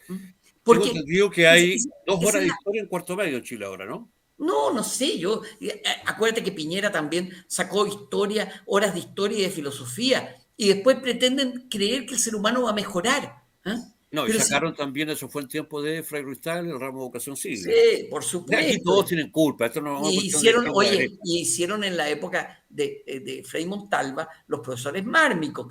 ¿Mm? Tengo Porque entendido que esa, hay esa- 2 horas esa es de la... historia en cuarto medio en Chile ahora, ¿no? No, no sé, acuérdate que Piñera también sacó historia, horas de historia y de filosofía, y después pretenden creer que el ser humano va a mejorar. ¿Ah? No, y Pero si sacaron también, eso fue en tiempo de Fray Ruiz Tagle, el ramo de educación cívica. sí, por Aquí supuesto. todos tienen culpa, esto no es una Y cuestión de hicieron, izquierda o de oye, derecha. y hicieron en la época de Frei Montalva los profesores mármicos,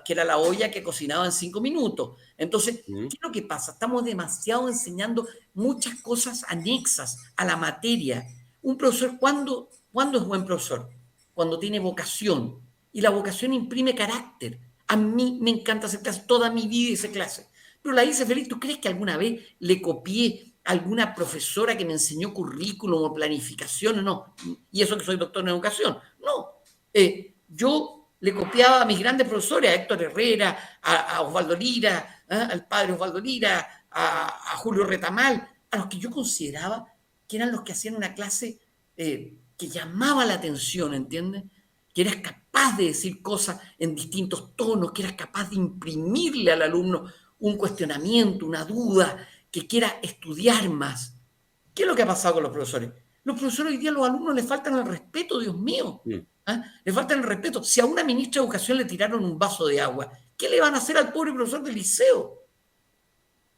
que era la olla que cocinaba en 5 minutos. Entonces, ¿Mm? ¿qué es lo que pasa? Estamos demasiado enseñando muchas cosas anexas a la materia. Un profesor, ¿cuándo es buen profesor? Cuando tiene vocación. Y la vocación imprime carácter. A mí me encanta hacer clases, toda mi vida hice clases. Pero la hice feliz. ¿Tú crees que alguna vez le copié a alguna profesora que me enseñó currículum o planificación? No. Y eso que soy doctor en educación. No. Yo le copiaba a mis grandes profesores, a Héctor Herrera, a Osvaldo Lira, al padre Osvaldo Lira, a Julio Retamal, a los que yo consideraba que eran los que hacían una clase que llamaba la atención, ¿entiendes? Que eras capaz de decir cosas en distintos tonos, que eras capaz de imprimirle al alumno un cuestionamiento, una duda, que quiera estudiar más. ¿Qué es lo que ha pasado con los profesores? Los profesores hoy día a los alumnos les faltan el respeto, Dios mío. ¿Ah? Le faltan el respeto. Si a una ministra de Educación le tiraron un vaso de agua, ¿qué le van a hacer al pobre profesor del liceo?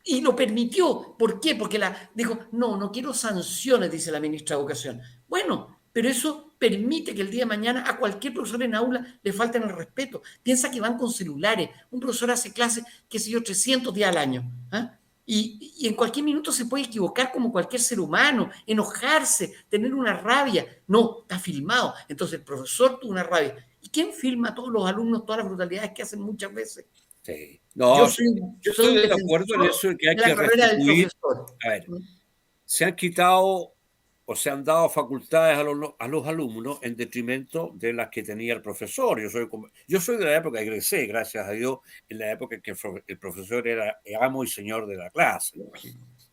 Y lo permitió. ¿Por qué? Porque dijo, no, no quiero sanciones, dice la ministra de Educación. Bueno, pero eso permite que el día de mañana a cualquier profesor en aula le falten el respeto. Piensa que van con celulares. Un profesor hace clases, qué sé yo, 300 días al año. ¿Ah? Y en cualquier minuto se puede equivocar como cualquier ser humano, enojarse, tener una rabia. No, está filmado. Entonces el profesor tuvo una rabia. ¿Y quién filma a todos los alumnos, todas las brutalidades que hacen muchas veces? Sí. Yo No, soy, yo soy un estoy de acuerdo en defensor eso de que hay de la que carrera del restituir. profesor. A ver, se han quitado o se han dado facultades a los alumnos en detrimento de las que tenía el profesor. Yo soy de la época, egresé, gracias a Dios, en la época en que el profesor era amo y señor de la clase.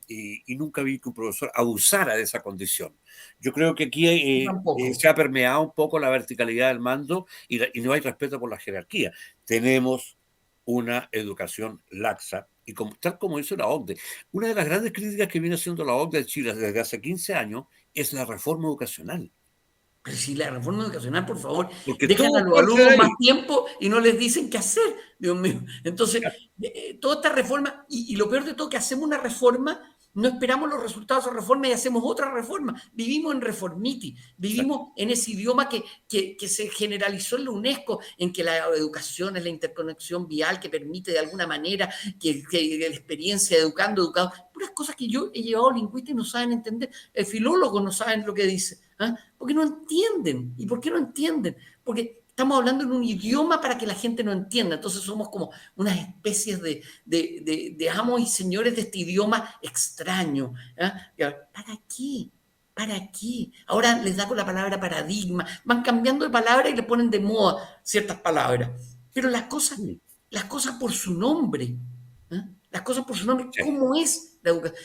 Y nunca vi que un profesor abusara de esa condición. Yo creo que aquí se Tampoco. ha permeado un poco la verticalidad del mando y no hay respeto por la jerarquía. Tenemos una educación laxa y tal como dice la OCDE, una de las grandes críticas que viene haciendo la OCDE de Chile desde hace 15 años es la reforma educacional. Pero si la reforma educacional, por favor, Porque dejan a todo los parte de alumnos más ahí. tiempo y no les dicen qué hacer, Dios mío. Entonces, toda esta reforma, y lo peor de todo, que hacemos una reforma, no esperamos los resultados de esa reforma y hacemos otra reforma. Vivimos en reformiti, vivimos en ese idioma que se generalizó en la UNESCO, en que la educación es la interconexión vial que permite de alguna manera que la experiencia de educados, puras cosas que yo he llevado lingüistas y no saben entender. El filólogo no saben lo que dice. ¿Ah? Porque no entienden. ¿Y por qué no entienden? Porque estamos hablando en un idioma para que la gente no entienda. Entonces somos como unas especies de amos y señores de este idioma extraño. ¿Ah? ¿Para qué? ¿Para qué? Ahora les da con la palabra paradigma. Van cambiando de palabra y le ponen de moda ciertas palabras. Pero las cosas por su nombre. ¿Ah? Las cosas por su nombre. Sí. ¿Cómo es la educación?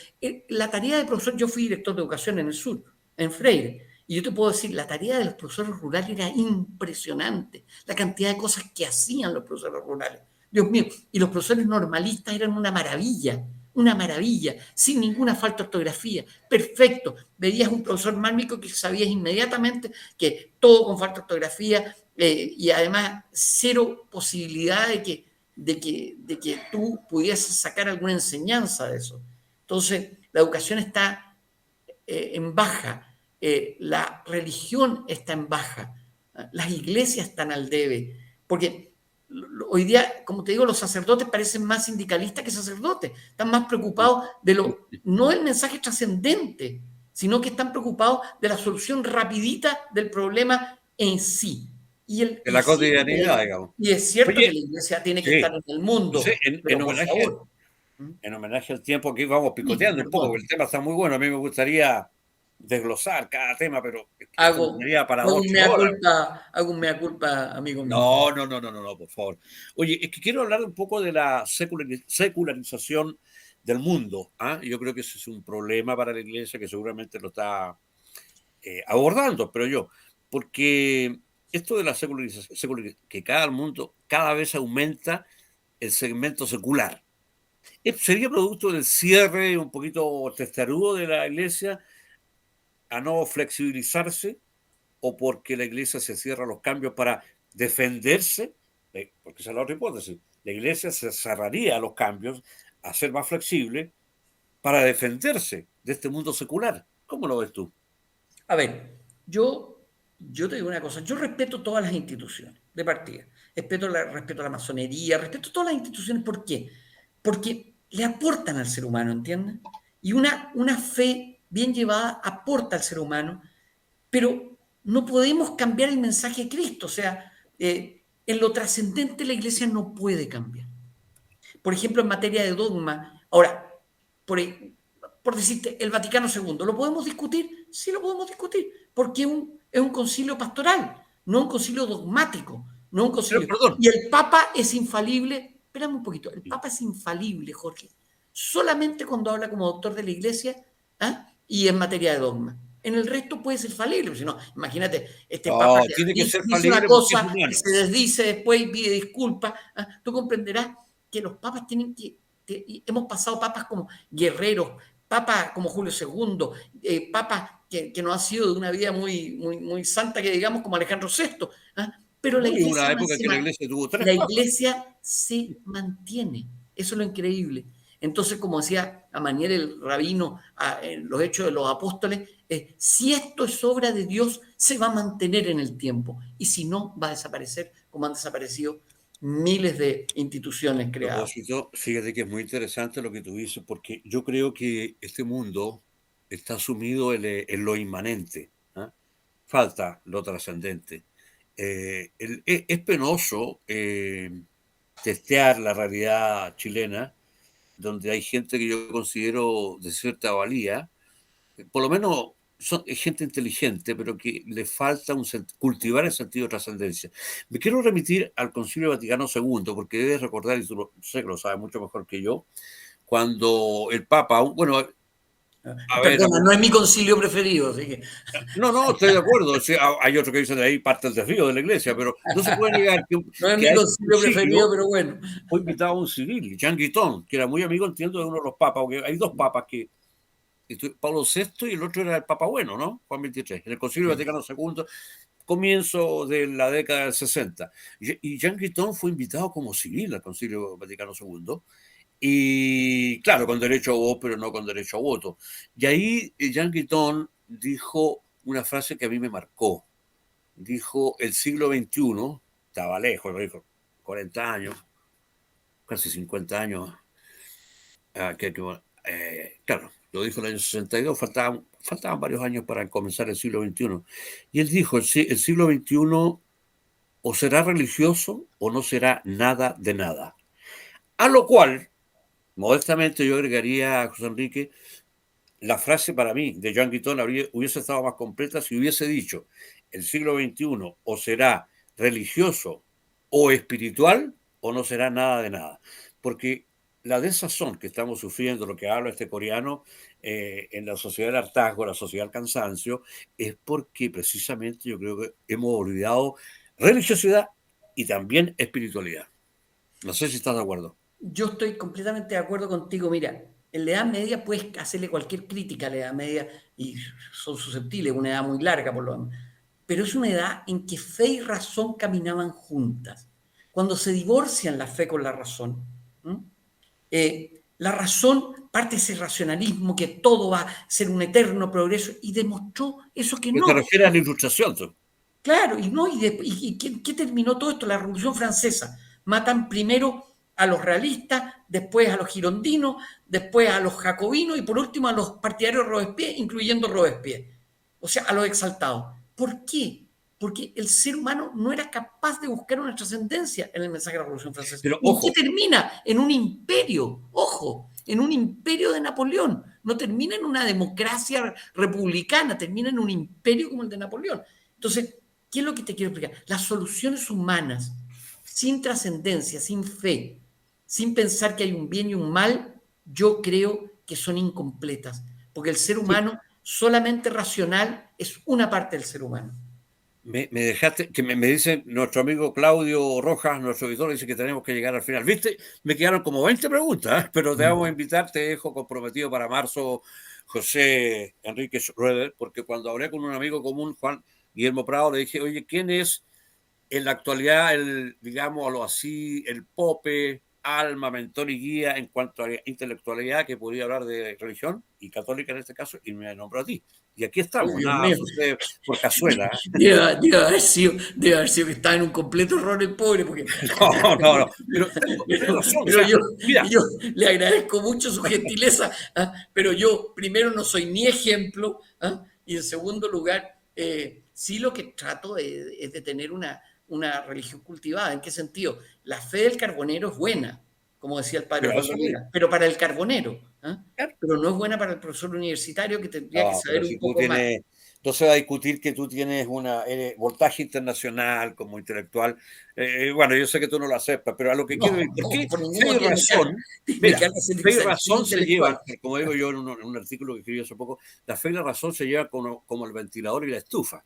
La tarea de profesor, yo fui director de educación en el sur, en Freire. Y yo te puedo decir, la tarea de los profesores rurales era impresionante. La cantidad de cosas que hacían los profesores rurales. Dios mío, y los profesores normalistas eran una maravilla, sin ninguna falta de ortografía. Perfecto. Veías un profesor mármico que sabías inmediatamente que todo con falta de ortografía y además cero posibilidad de que tú pudieses sacar alguna enseñanza de eso. Entonces, la educación está en baja, la religión está en baja, las iglesias están al debe, porque hoy día, como te digo, los sacerdotes parecen más sindicalistas que sacerdotes, están más preocupados no del mensaje trascendente, sino que están preocupados de la solución rapidita del problema en sí. De la cotidianidad, digamos. Y es cierto que Oye, la iglesia tiene que sí, estar en el no sé, mundo, pero por favor. en homenaje al tiempo que vamos Sí, picoteando un poco, porque perdón. el tema está muy bueno. A mí me gustaría desglosar cada tema, pero esto nos Hago, daría para hago un 8 mea horas. culpa, hago un mea culpa, amigo mío. No, no, no, no, no, no, por favor. Oye, es que quiero hablar un poco de la secularización del mundo. ¿Ah? Yo creo que ese es un problema para la iglesia que seguramente lo está abordando, pero yo, porque esto de la secularización, que cada vez aumenta el segmento secular. ¿Sería producto del cierre un poquito testarudo de la iglesia a no flexibilizarse o porque la iglesia se cierra a los cambios para defenderse? Porque esa es la otra hipótesis. La iglesia se cerraría a los cambios, a ser más flexible para defenderse de este mundo secular. ¿Cómo lo ves tú? A ver, yo te digo una cosa, yo respeto todas las instituciones de partida, respeto la masonería, respeto todas las instituciones, ¿por qué? Porque le aportan al ser humano, ¿entiendes? Y una fe bien llevada aporta al ser humano, pero no podemos cambiar el mensaje de Cristo, o sea, en lo trascendente la iglesia no puede cambiar. Por ejemplo, en materia de dogma, ahora, por, por decirte, el Vaticano II, ¿lo podemos discutir? Sí lo podemos discutir, porque es un concilio pastoral, no un concilio dogmático, no un Pero, concilio. perdón. Y el Papa es infalible, espérame un poquito, el Papa es infalible, Jorge, solamente cuando habla como doctor de la Iglesia, ¿ah? Y en materia de dogma. En el resto puede ser falible, si no, imagínate, este Papa No, que tiene que ser dice una falible porque es cosa y humano. se desdice después y pide disculpas, ¿ah? Tú comprenderás que los papas hemos pasado papas como guerreros, papas como Julio II, papas que no han sido de una vida muy santa, que digamos, como Alejandro VI. ¿Ah? Pero No, y una época que la iglesia tuvo 3 la papas. iglesia se mantiene. Eso es lo increíble. Entonces, como decía Amaniel el rabino en los Hechos de los Apóstoles, si esto es obra de Dios, se va a mantener en el tiempo. Y si no, va a desaparecer como han desaparecido miles de instituciones A creadas. propósito, fíjate que es muy interesante lo que tú dices, porque yo creo que este mundo está sumido en lo inmanente. ¿Ah? Falta lo trascendente. Es penoso testear la realidad chilena, donde hay gente que yo considero de cierta valía, por lo menos son gente inteligente, pero que le falta cultivar el sentido de trascendencia. Me quiero remitir al Concilio Vaticano II, porque debes recordar, y tú sé que lo sabes mucho mejor que yo, cuando el Papa, bueno, a ver, Perdona, no es mi concilio preferido, así que no, no, estoy de acuerdo. Sí, hay otro que dice de ahí parte del desvío de la iglesia, pero no se puede negar no es que mi a ese concilio preferido, concilio pero bueno. fue invitado un civil, Jean Guitton, que era muy amigo, entiendo, de uno de los papas, porque hay dos papas que Pablo VI y el otro era el Papa Bueno, ¿no? Juan XXIII, en el Concilio Vaticano II, comienzo de la década del 60. Y Jean Guitton fue invitado como civil al Concilio Vaticano II, y claro, con derecho a voz, pero no con derecho a voto. Y ahí Jean Guitton dijo una frase que a mí me marcó. Dijo, el siglo XXI, estaba lejos, lo dijo, 40 años, casi 50 años, claro, lo dijo en el año 62, faltaban varios años para comenzar el siglo XXI. Y él dijo, el siglo XXI o será religioso o no será nada de nada. A lo cual, modestamente yo agregaría a José Enrique, la frase para mí de Jean Guitton hubiese estado más completa si hubiese dicho, el siglo XXI o será religioso o espiritual o no será nada de nada. Porque la desazón que estamos sufriendo, lo que habla este coreano, en la sociedad del hartazgo, la sociedad del cansancio, es porque precisamente yo creo que hemos olvidado religiosidad y también espiritualidad. No sé si estás de acuerdo. Yo estoy completamente de acuerdo contigo. Mira, en la Edad Media puedes hacerle cualquier crítica a la Edad Media y son susceptibles, una edad muy larga por lo menos. Pero es una edad en que fe y razón caminaban juntas. Cuando se divorcian la fe con la razón, la razón parte de ese racionalismo que todo va a ser un eterno progreso y demostró eso que ¿Qué te no. refieres a la ilustración? Tú? Claro, y no, ¿qué terminó todo esto? La Revolución Francesa. Matan primero a los realistas, después a los girondinos, después a los jacobinos y por último a los partidarios de Robespierre, incluyendo Robespierre. O sea, a los exaltados. ¿Por qué? Porque el ser humano no era capaz de buscar una trascendencia en el mensaje de la Revolución Francesa. Pero ¿Y en qué ojo, termina? En un imperio, ojo, en un imperio de Napoleón. No termina en una democracia republicana, termina en un imperio como el de Napoleón. Entonces, ¿qué es lo que te quiero explicar? Las soluciones humanas, sin trascendencia, sin fe, sin pensar que hay un bien y un mal, yo creo que son incompletas, porque el ser sí, humano solamente racional es una parte del ser humano. me dejaste, que me dice nuestro amigo Claudio Rojas, nuestro editor, dice que tenemos que llegar al final. ¿Viste? Me quedaron como 20 preguntas, ¿eh? Pero te vamos a invitar, te dejo comprometido para marzo, José Enrique Schroeder, porque cuando hablé con un amigo común, Juan Guillermo Prado, le dije, oye, ¿quién es en la actualidad, digámoslo así, el pope, alma, mentor y guía en cuanto a intelectualidad, que podría hablar de religión y católica en este caso, y me nombró a ti? Y aquí Oh, estamos, Dios nada mío, sucede por cazuela. ¿Eh? debe haber sido que estaba en un completo error el pobre, porque No, no, no, pero tienes razón, o pero sea, mira, yo le agradezco mucho su gentileza, ¿ah? Pero yo primero no soy ni ejemplo, ¿ah? Y en segundo lugar, sí lo que trato es de tener una religión cultivada. ¿En qué sentido? La fe del carbonero es buena, como decía el padre pero Osvaldo eso voy. Lira, pero para el carbonero, ¿ah? Claro. Pero no es buena para el profesor universitario que tendría que No, pero saber un si tú poco más. tienes, no se va a discutir que tú tienes voltaje internacional como intelectual. Bueno, yo sé que tú no lo aceptas, pero a lo que quiero ir, No, ¿por no, qué por ningún fe y motivo razón? me Mira, carga ser fe y exageración razón se intelectual. llevan, como digo yo en un artículo que escribí hace poco, la fe y la razón se llevan como el ventilador y la estufa,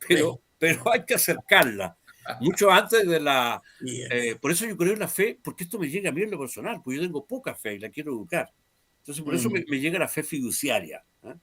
Sí. pero hay que acercarla mucho antes de la... Yes. por eso yo creo en la fe, porque esto me llega a mí en lo personal, porque yo tengo poca fe y la quiero educar. Entonces, por eso Mm, me llega la fe fiduciaria, ¿eh?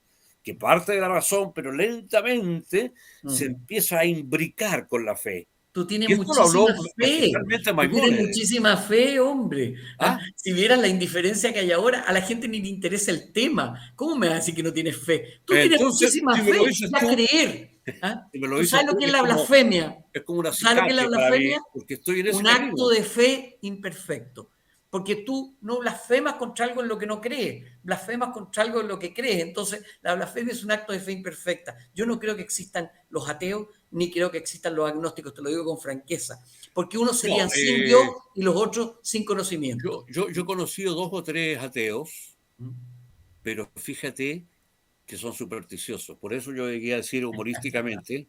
Que parte de la razón, pero lentamente se mm. empieza a imbricar con la fe. Tú tienes Y esto lo muchísima habló fe, magistralmente tú tienes Maimónides. muchísima fe, hombre. ¿Ah? ¿Ah? Si vieras la indiferencia que hay ahora, a la gente ni le interesa el tema. ¿Cómo me vas a decir que no tienes fe? Tú tienes Entonces, muchísima si me lo fe, dices ya tú, creer. ¿Ah? si me lo ¿Tú dices sabes lo tú, que es la blasfemia? es como un ¿Tú sabes lo que es la acicate para mí, blasfemia? porque estoy en ese Un acto camino. de fe imperfecto. Porque tú no blasfemas contra algo en lo que no crees, blasfemas contra algo en lo que crees. Entonces, la blasfemia es un acto de fe imperfecta. Yo no creo que existan los ateos, ni creo que existan los agnósticos, te lo digo con franqueza. Porque unos No, serían sin Dios y los otros sin conocimiento. yo he conocido dos o tres ateos, pero fíjate que son supersticiosos. Por eso yo llegué a decir humorísticamente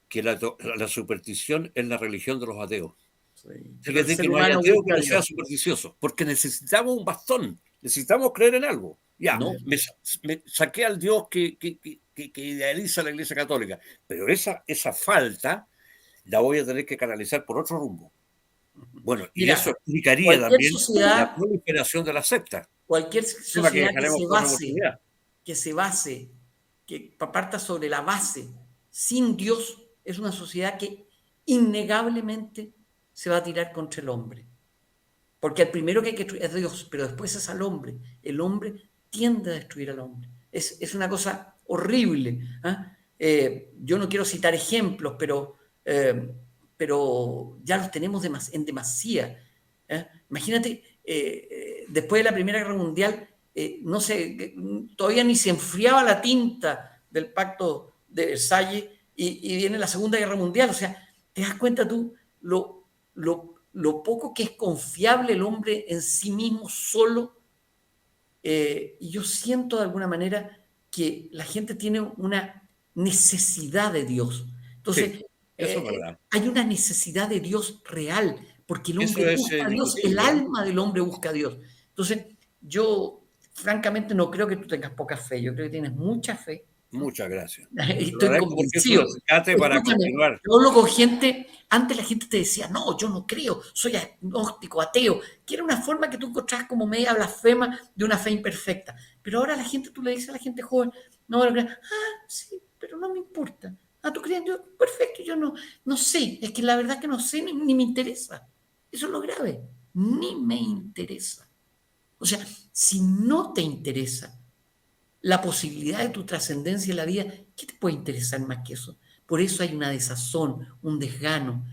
que la superstición es la religión de los ateos. Sí. Pero el Fíjate que ser no hay humano ateo que busca a no sea Dios. supersticioso, porque necesitamos un bastón, necesitamos creer en algo. Ya, No, me saqué al Dios que idealiza la Iglesia Católica, pero esa falta la voy a tener que canalizar por otro rumbo. Bueno, y eso mira, explicaría cualquier también la sociedad, proliferación de las sectas, cualquier tema que sociedad dejaremos para otra oportunidad. que se base, que parta sobre la base sin Dios, es una sociedad que innegablemente se va a tirar contra el hombre. Porque el primero que hay que destruir es Dios, pero después es al hombre. El hombre tiende a destruir al hombre. Es una cosa horrible. ¿Ah? Yo no quiero citar ejemplos, pero ya los tenemos en demasía. ¿Eh? Imagínate, después de la Primera Guerra Mundial, no sé, todavía ni se enfriaba la tinta del pacto de Versalles y viene la Segunda Guerra Mundial. O sea, te das cuenta tú lo poco que es confiable el hombre en sí mismo solo. Y yo siento de alguna manera que la gente tiene una necesidad de Dios. Sí, Entonces, eso es verdad. hay una necesidad de Dios real, porque el Eso hombre es busca a Dios, el indiscutible, ¿eh? alma del hombre busca a Dios. Entonces, yo francamente no creo que tú tengas poca fe, yo creo que tienes mucha fe. Muchas gracias. Te lo Estoy agradezco porque es un convencido. acicate para Escúchame, continuar. yo hablo con gente, antes la gente te decía, no, yo no creo, soy agnóstico, ateo, que era una forma que tú encontrabas como media blasfema de una fe imperfecta. Pero ahora la gente, tú le dices a la gente joven, no, sí, pero no me importa. Ah, ¿tú crees en Dios? Perfecto, yo no sé, es que la verdad que no sé ni me interesa. Eso es lo grave, ni me interesa. O sea, si no te interesa, la posibilidad de tu trascendencia en la vida, ¿qué te puede interesar más que eso? Por eso hay una desazón, un desgano,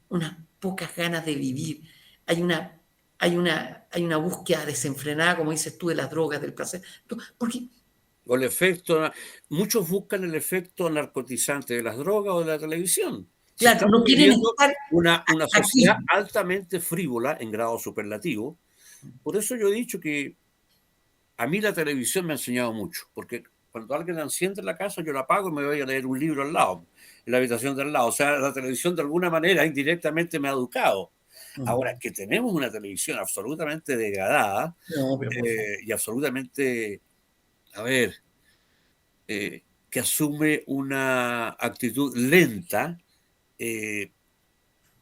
unas pocas ganas de vivir. Hay una búsqueda desenfrenada, como dices tú, de las drogas, del placer. Porque, O el efecto, muchos buscan el efecto narcotizante de las drogas o de la televisión. Si claro, estamos no quieren viviendo estar una sociedad aquí. altamente frívola en grado superlativo, por eso yo he dicho que a mí la televisión me ha enseñado mucho, porque cuando alguien la enciende en la casa, yo la apago y me voy a leer un libro al lado, en la habitación del lado. O sea, la televisión de alguna manera indirectamente me ha educado. Ahora, que tenemos una televisión absolutamente degradada No, pero por favor. y absolutamente, a ver, que asume una actitud lenta, eh,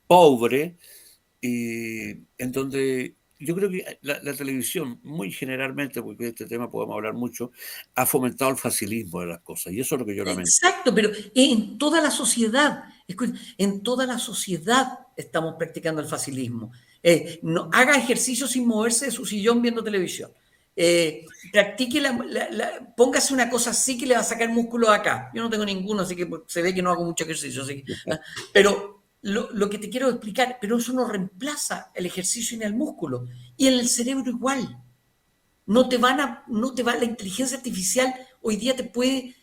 pobre, y en donde yo creo que la televisión, muy generalmente, porque de este tema podemos hablar mucho, ha fomentado el facilismo de las cosas, y eso es lo que yo lamento. Exacto, pero en toda la sociedad, en toda la sociedad estamos practicando el facilismo. Haga ejercicio sin moverse de su sillón viendo televisión. Practique póngase una cosa así que le va a sacar músculos acá. Yo no tengo ninguno, así que se ve que no hago mucho ejercicio. Pero lo que te quiero explicar, pero eso no reemplaza el ejercicio ni el músculo. Y en el cerebro igual. La inteligencia artificial hoy día te puede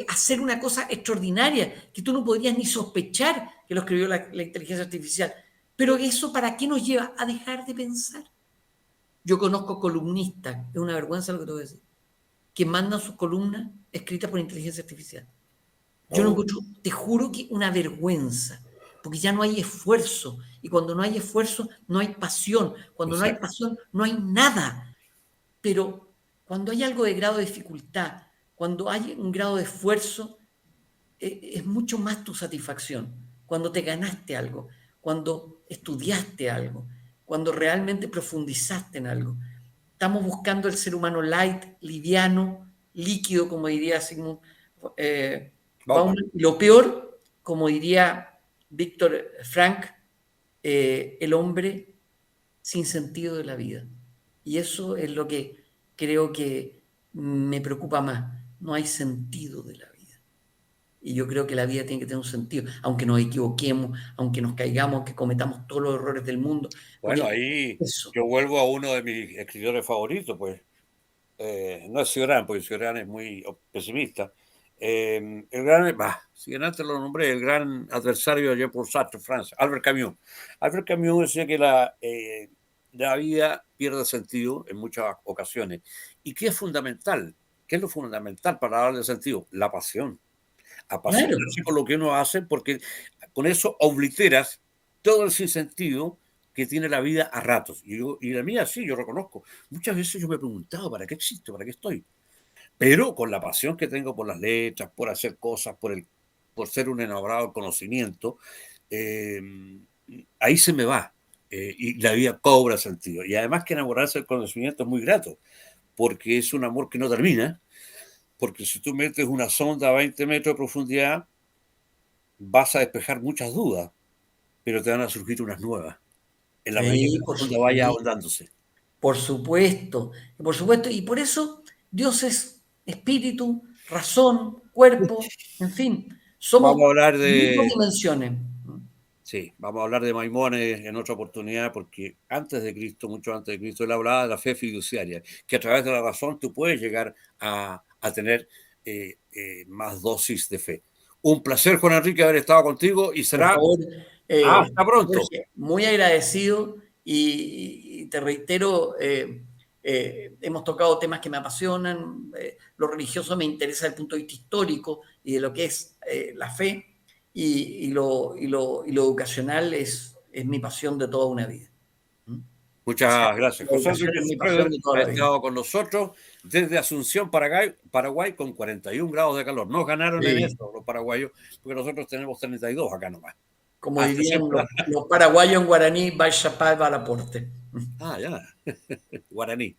hacer una cosa extraordinaria que tú no podrías ni sospechar que lo escribió la inteligencia artificial. Pero eso, ¿para qué nos lleva? A dejar de pensar. Yo conozco columnistas, es una vergüenza lo que te voy a decir, que mandan sus columnas escritas por inteligencia artificial. Yo lo Oh, encuentro, te juro que una vergüenza, porque ya no hay esfuerzo, y cuando no hay esfuerzo, no hay pasión, cuando no hay exacto. pasión, no hay nada. Pero cuando hay algo de grado de dificultad, cuando hay un grado de esfuerzo, es mucho más tu satisfacción. Cuando te ganaste algo, cuando estudiaste algo, cuando realmente profundizaste en algo. Estamos buscando el ser humano light, liviano, líquido, como diría Sigmund Bauman. Bauman. Lo peor, como diría Víctor Frank, el hombre sin sentido de la vida. Y eso es lo que creo que me preocupa más. No hay sentido de la vida. Y yo creo que la vida tiene que tener un sentido, aunque nos equivoquemos, aunque nos caigamos, aunque cometamos todos los errores del mundo. Bueno, Porque ahí eso, yo vuelvo a uno de mis escritores favoritos, pues. No es Cioran, porque Cioran es muy pesimista. El gran, si antes lo nombré, el gran adversario de Jean-Paul Sartre, Francia, Albert Camus. Albert Camus decía que la vida pierde sentido en muchas ocasiones. ¿Y qué es fundamental? ¿Qué es lo fundamental para darle sentido? La pasión. claro, Apasionarse con lo que uno hace, porque con eso obliteras todo el sinsentido que tiene la vida a ratos. Y la mía sí, yo reconozco. Muchas veces yo me he preguntado, ¿para qué existo? ¿Para qué estoy? Pero con la pasión que tengo por las letras, por hacer cosas, por ser un enamorado del conocimiento, eh, ahí se me va. Y la vida cobra sentido. Y además que enamorarse del conocimiento es muy grato, porque es un amor que no termina, porque si tú metes una sonda a 20 metros de profundidad, vas a despejar muchas dudas, pero te van a surgir unas nuevas, en la medida que sí, la sonda vaya ahondándose. por supuesto, por supuesto. Y por eso Dios es espíritu, razón, cuerpo, en fin, Vamos a somos hablar mismas de, dimensiones. sí, vamos a hablar de Maimónides en otra oportunidad, porque antes de Cristo, mucho antes de Cristo, él hablaba de la fe fiduciaria, que a través de la razón tú puedes llegar a tener más dosis de fe. Un placer, Juan Enrique, haber estado contigo y Por será favor, hasta pronto. Jorge, muy agradecido y te reitero, hemos tocado temas que me apasionan, lo religioso me interesa desde el punto de vista histórico y de lo que es la fe y lo educacional es mi pasión de toda una vida. ¿Mm? O sea, Muchas gracias. la José educación Enrique es mi pasión Schroeder de toda ha la vida. estado con nosotros desde Asunción, Paraguay, Paraguay, con 41 grados de calor. Nos ganaron en Sí. eso los paraguayos, porque nosotros tenemos 32 acá nomás. Como Hasta dirían siempre. los paraguayos en guaraní, vaya pa va al aporte. Ya. Guaraní.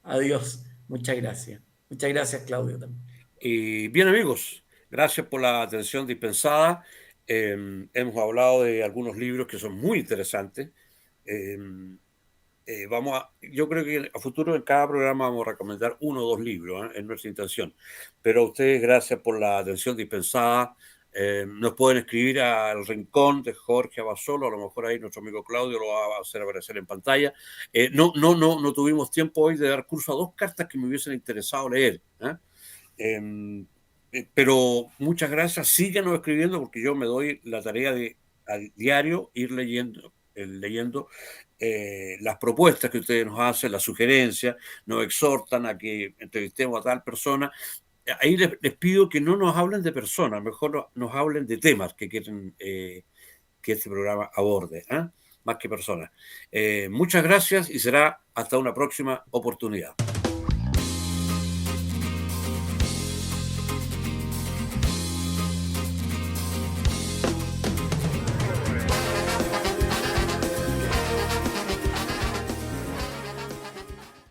Adiós. Muchas gracias. Muchas gracias, Claudio, también. Y bien, amigos, gracias por la atención dispensada. Hemos hablado de algunos libros que son muy interesantes. Eh, yo creo que a futuro en cada programa vamos a recomendar uno o dos libros, es nuestra intención. Pero a ustedes, gracias por la atención dispensada. Nos pueden escribir al rincón de Jorge Abasolo, a lo mejor ahí nuestro amigo Claudio lo va a hacer aparecer en pantalla. No tuvimos tiempo hoy de dar curso a dos cartas que me hubiesen interesado leer. Pero muchas gracias, síganos escribiendo porque yo me doy la tarea de a diario ir leyendo las propuestas que ustedes nos hacen, las sugerencias, nos exhortan a que entrevistemos a tal persona. Ahí les pido que no nos hablen de personas, mejor nos hablen de temas que quieren que este programa aborde, más que personas. Muchas gracias y será hasta una próxima oportunidad.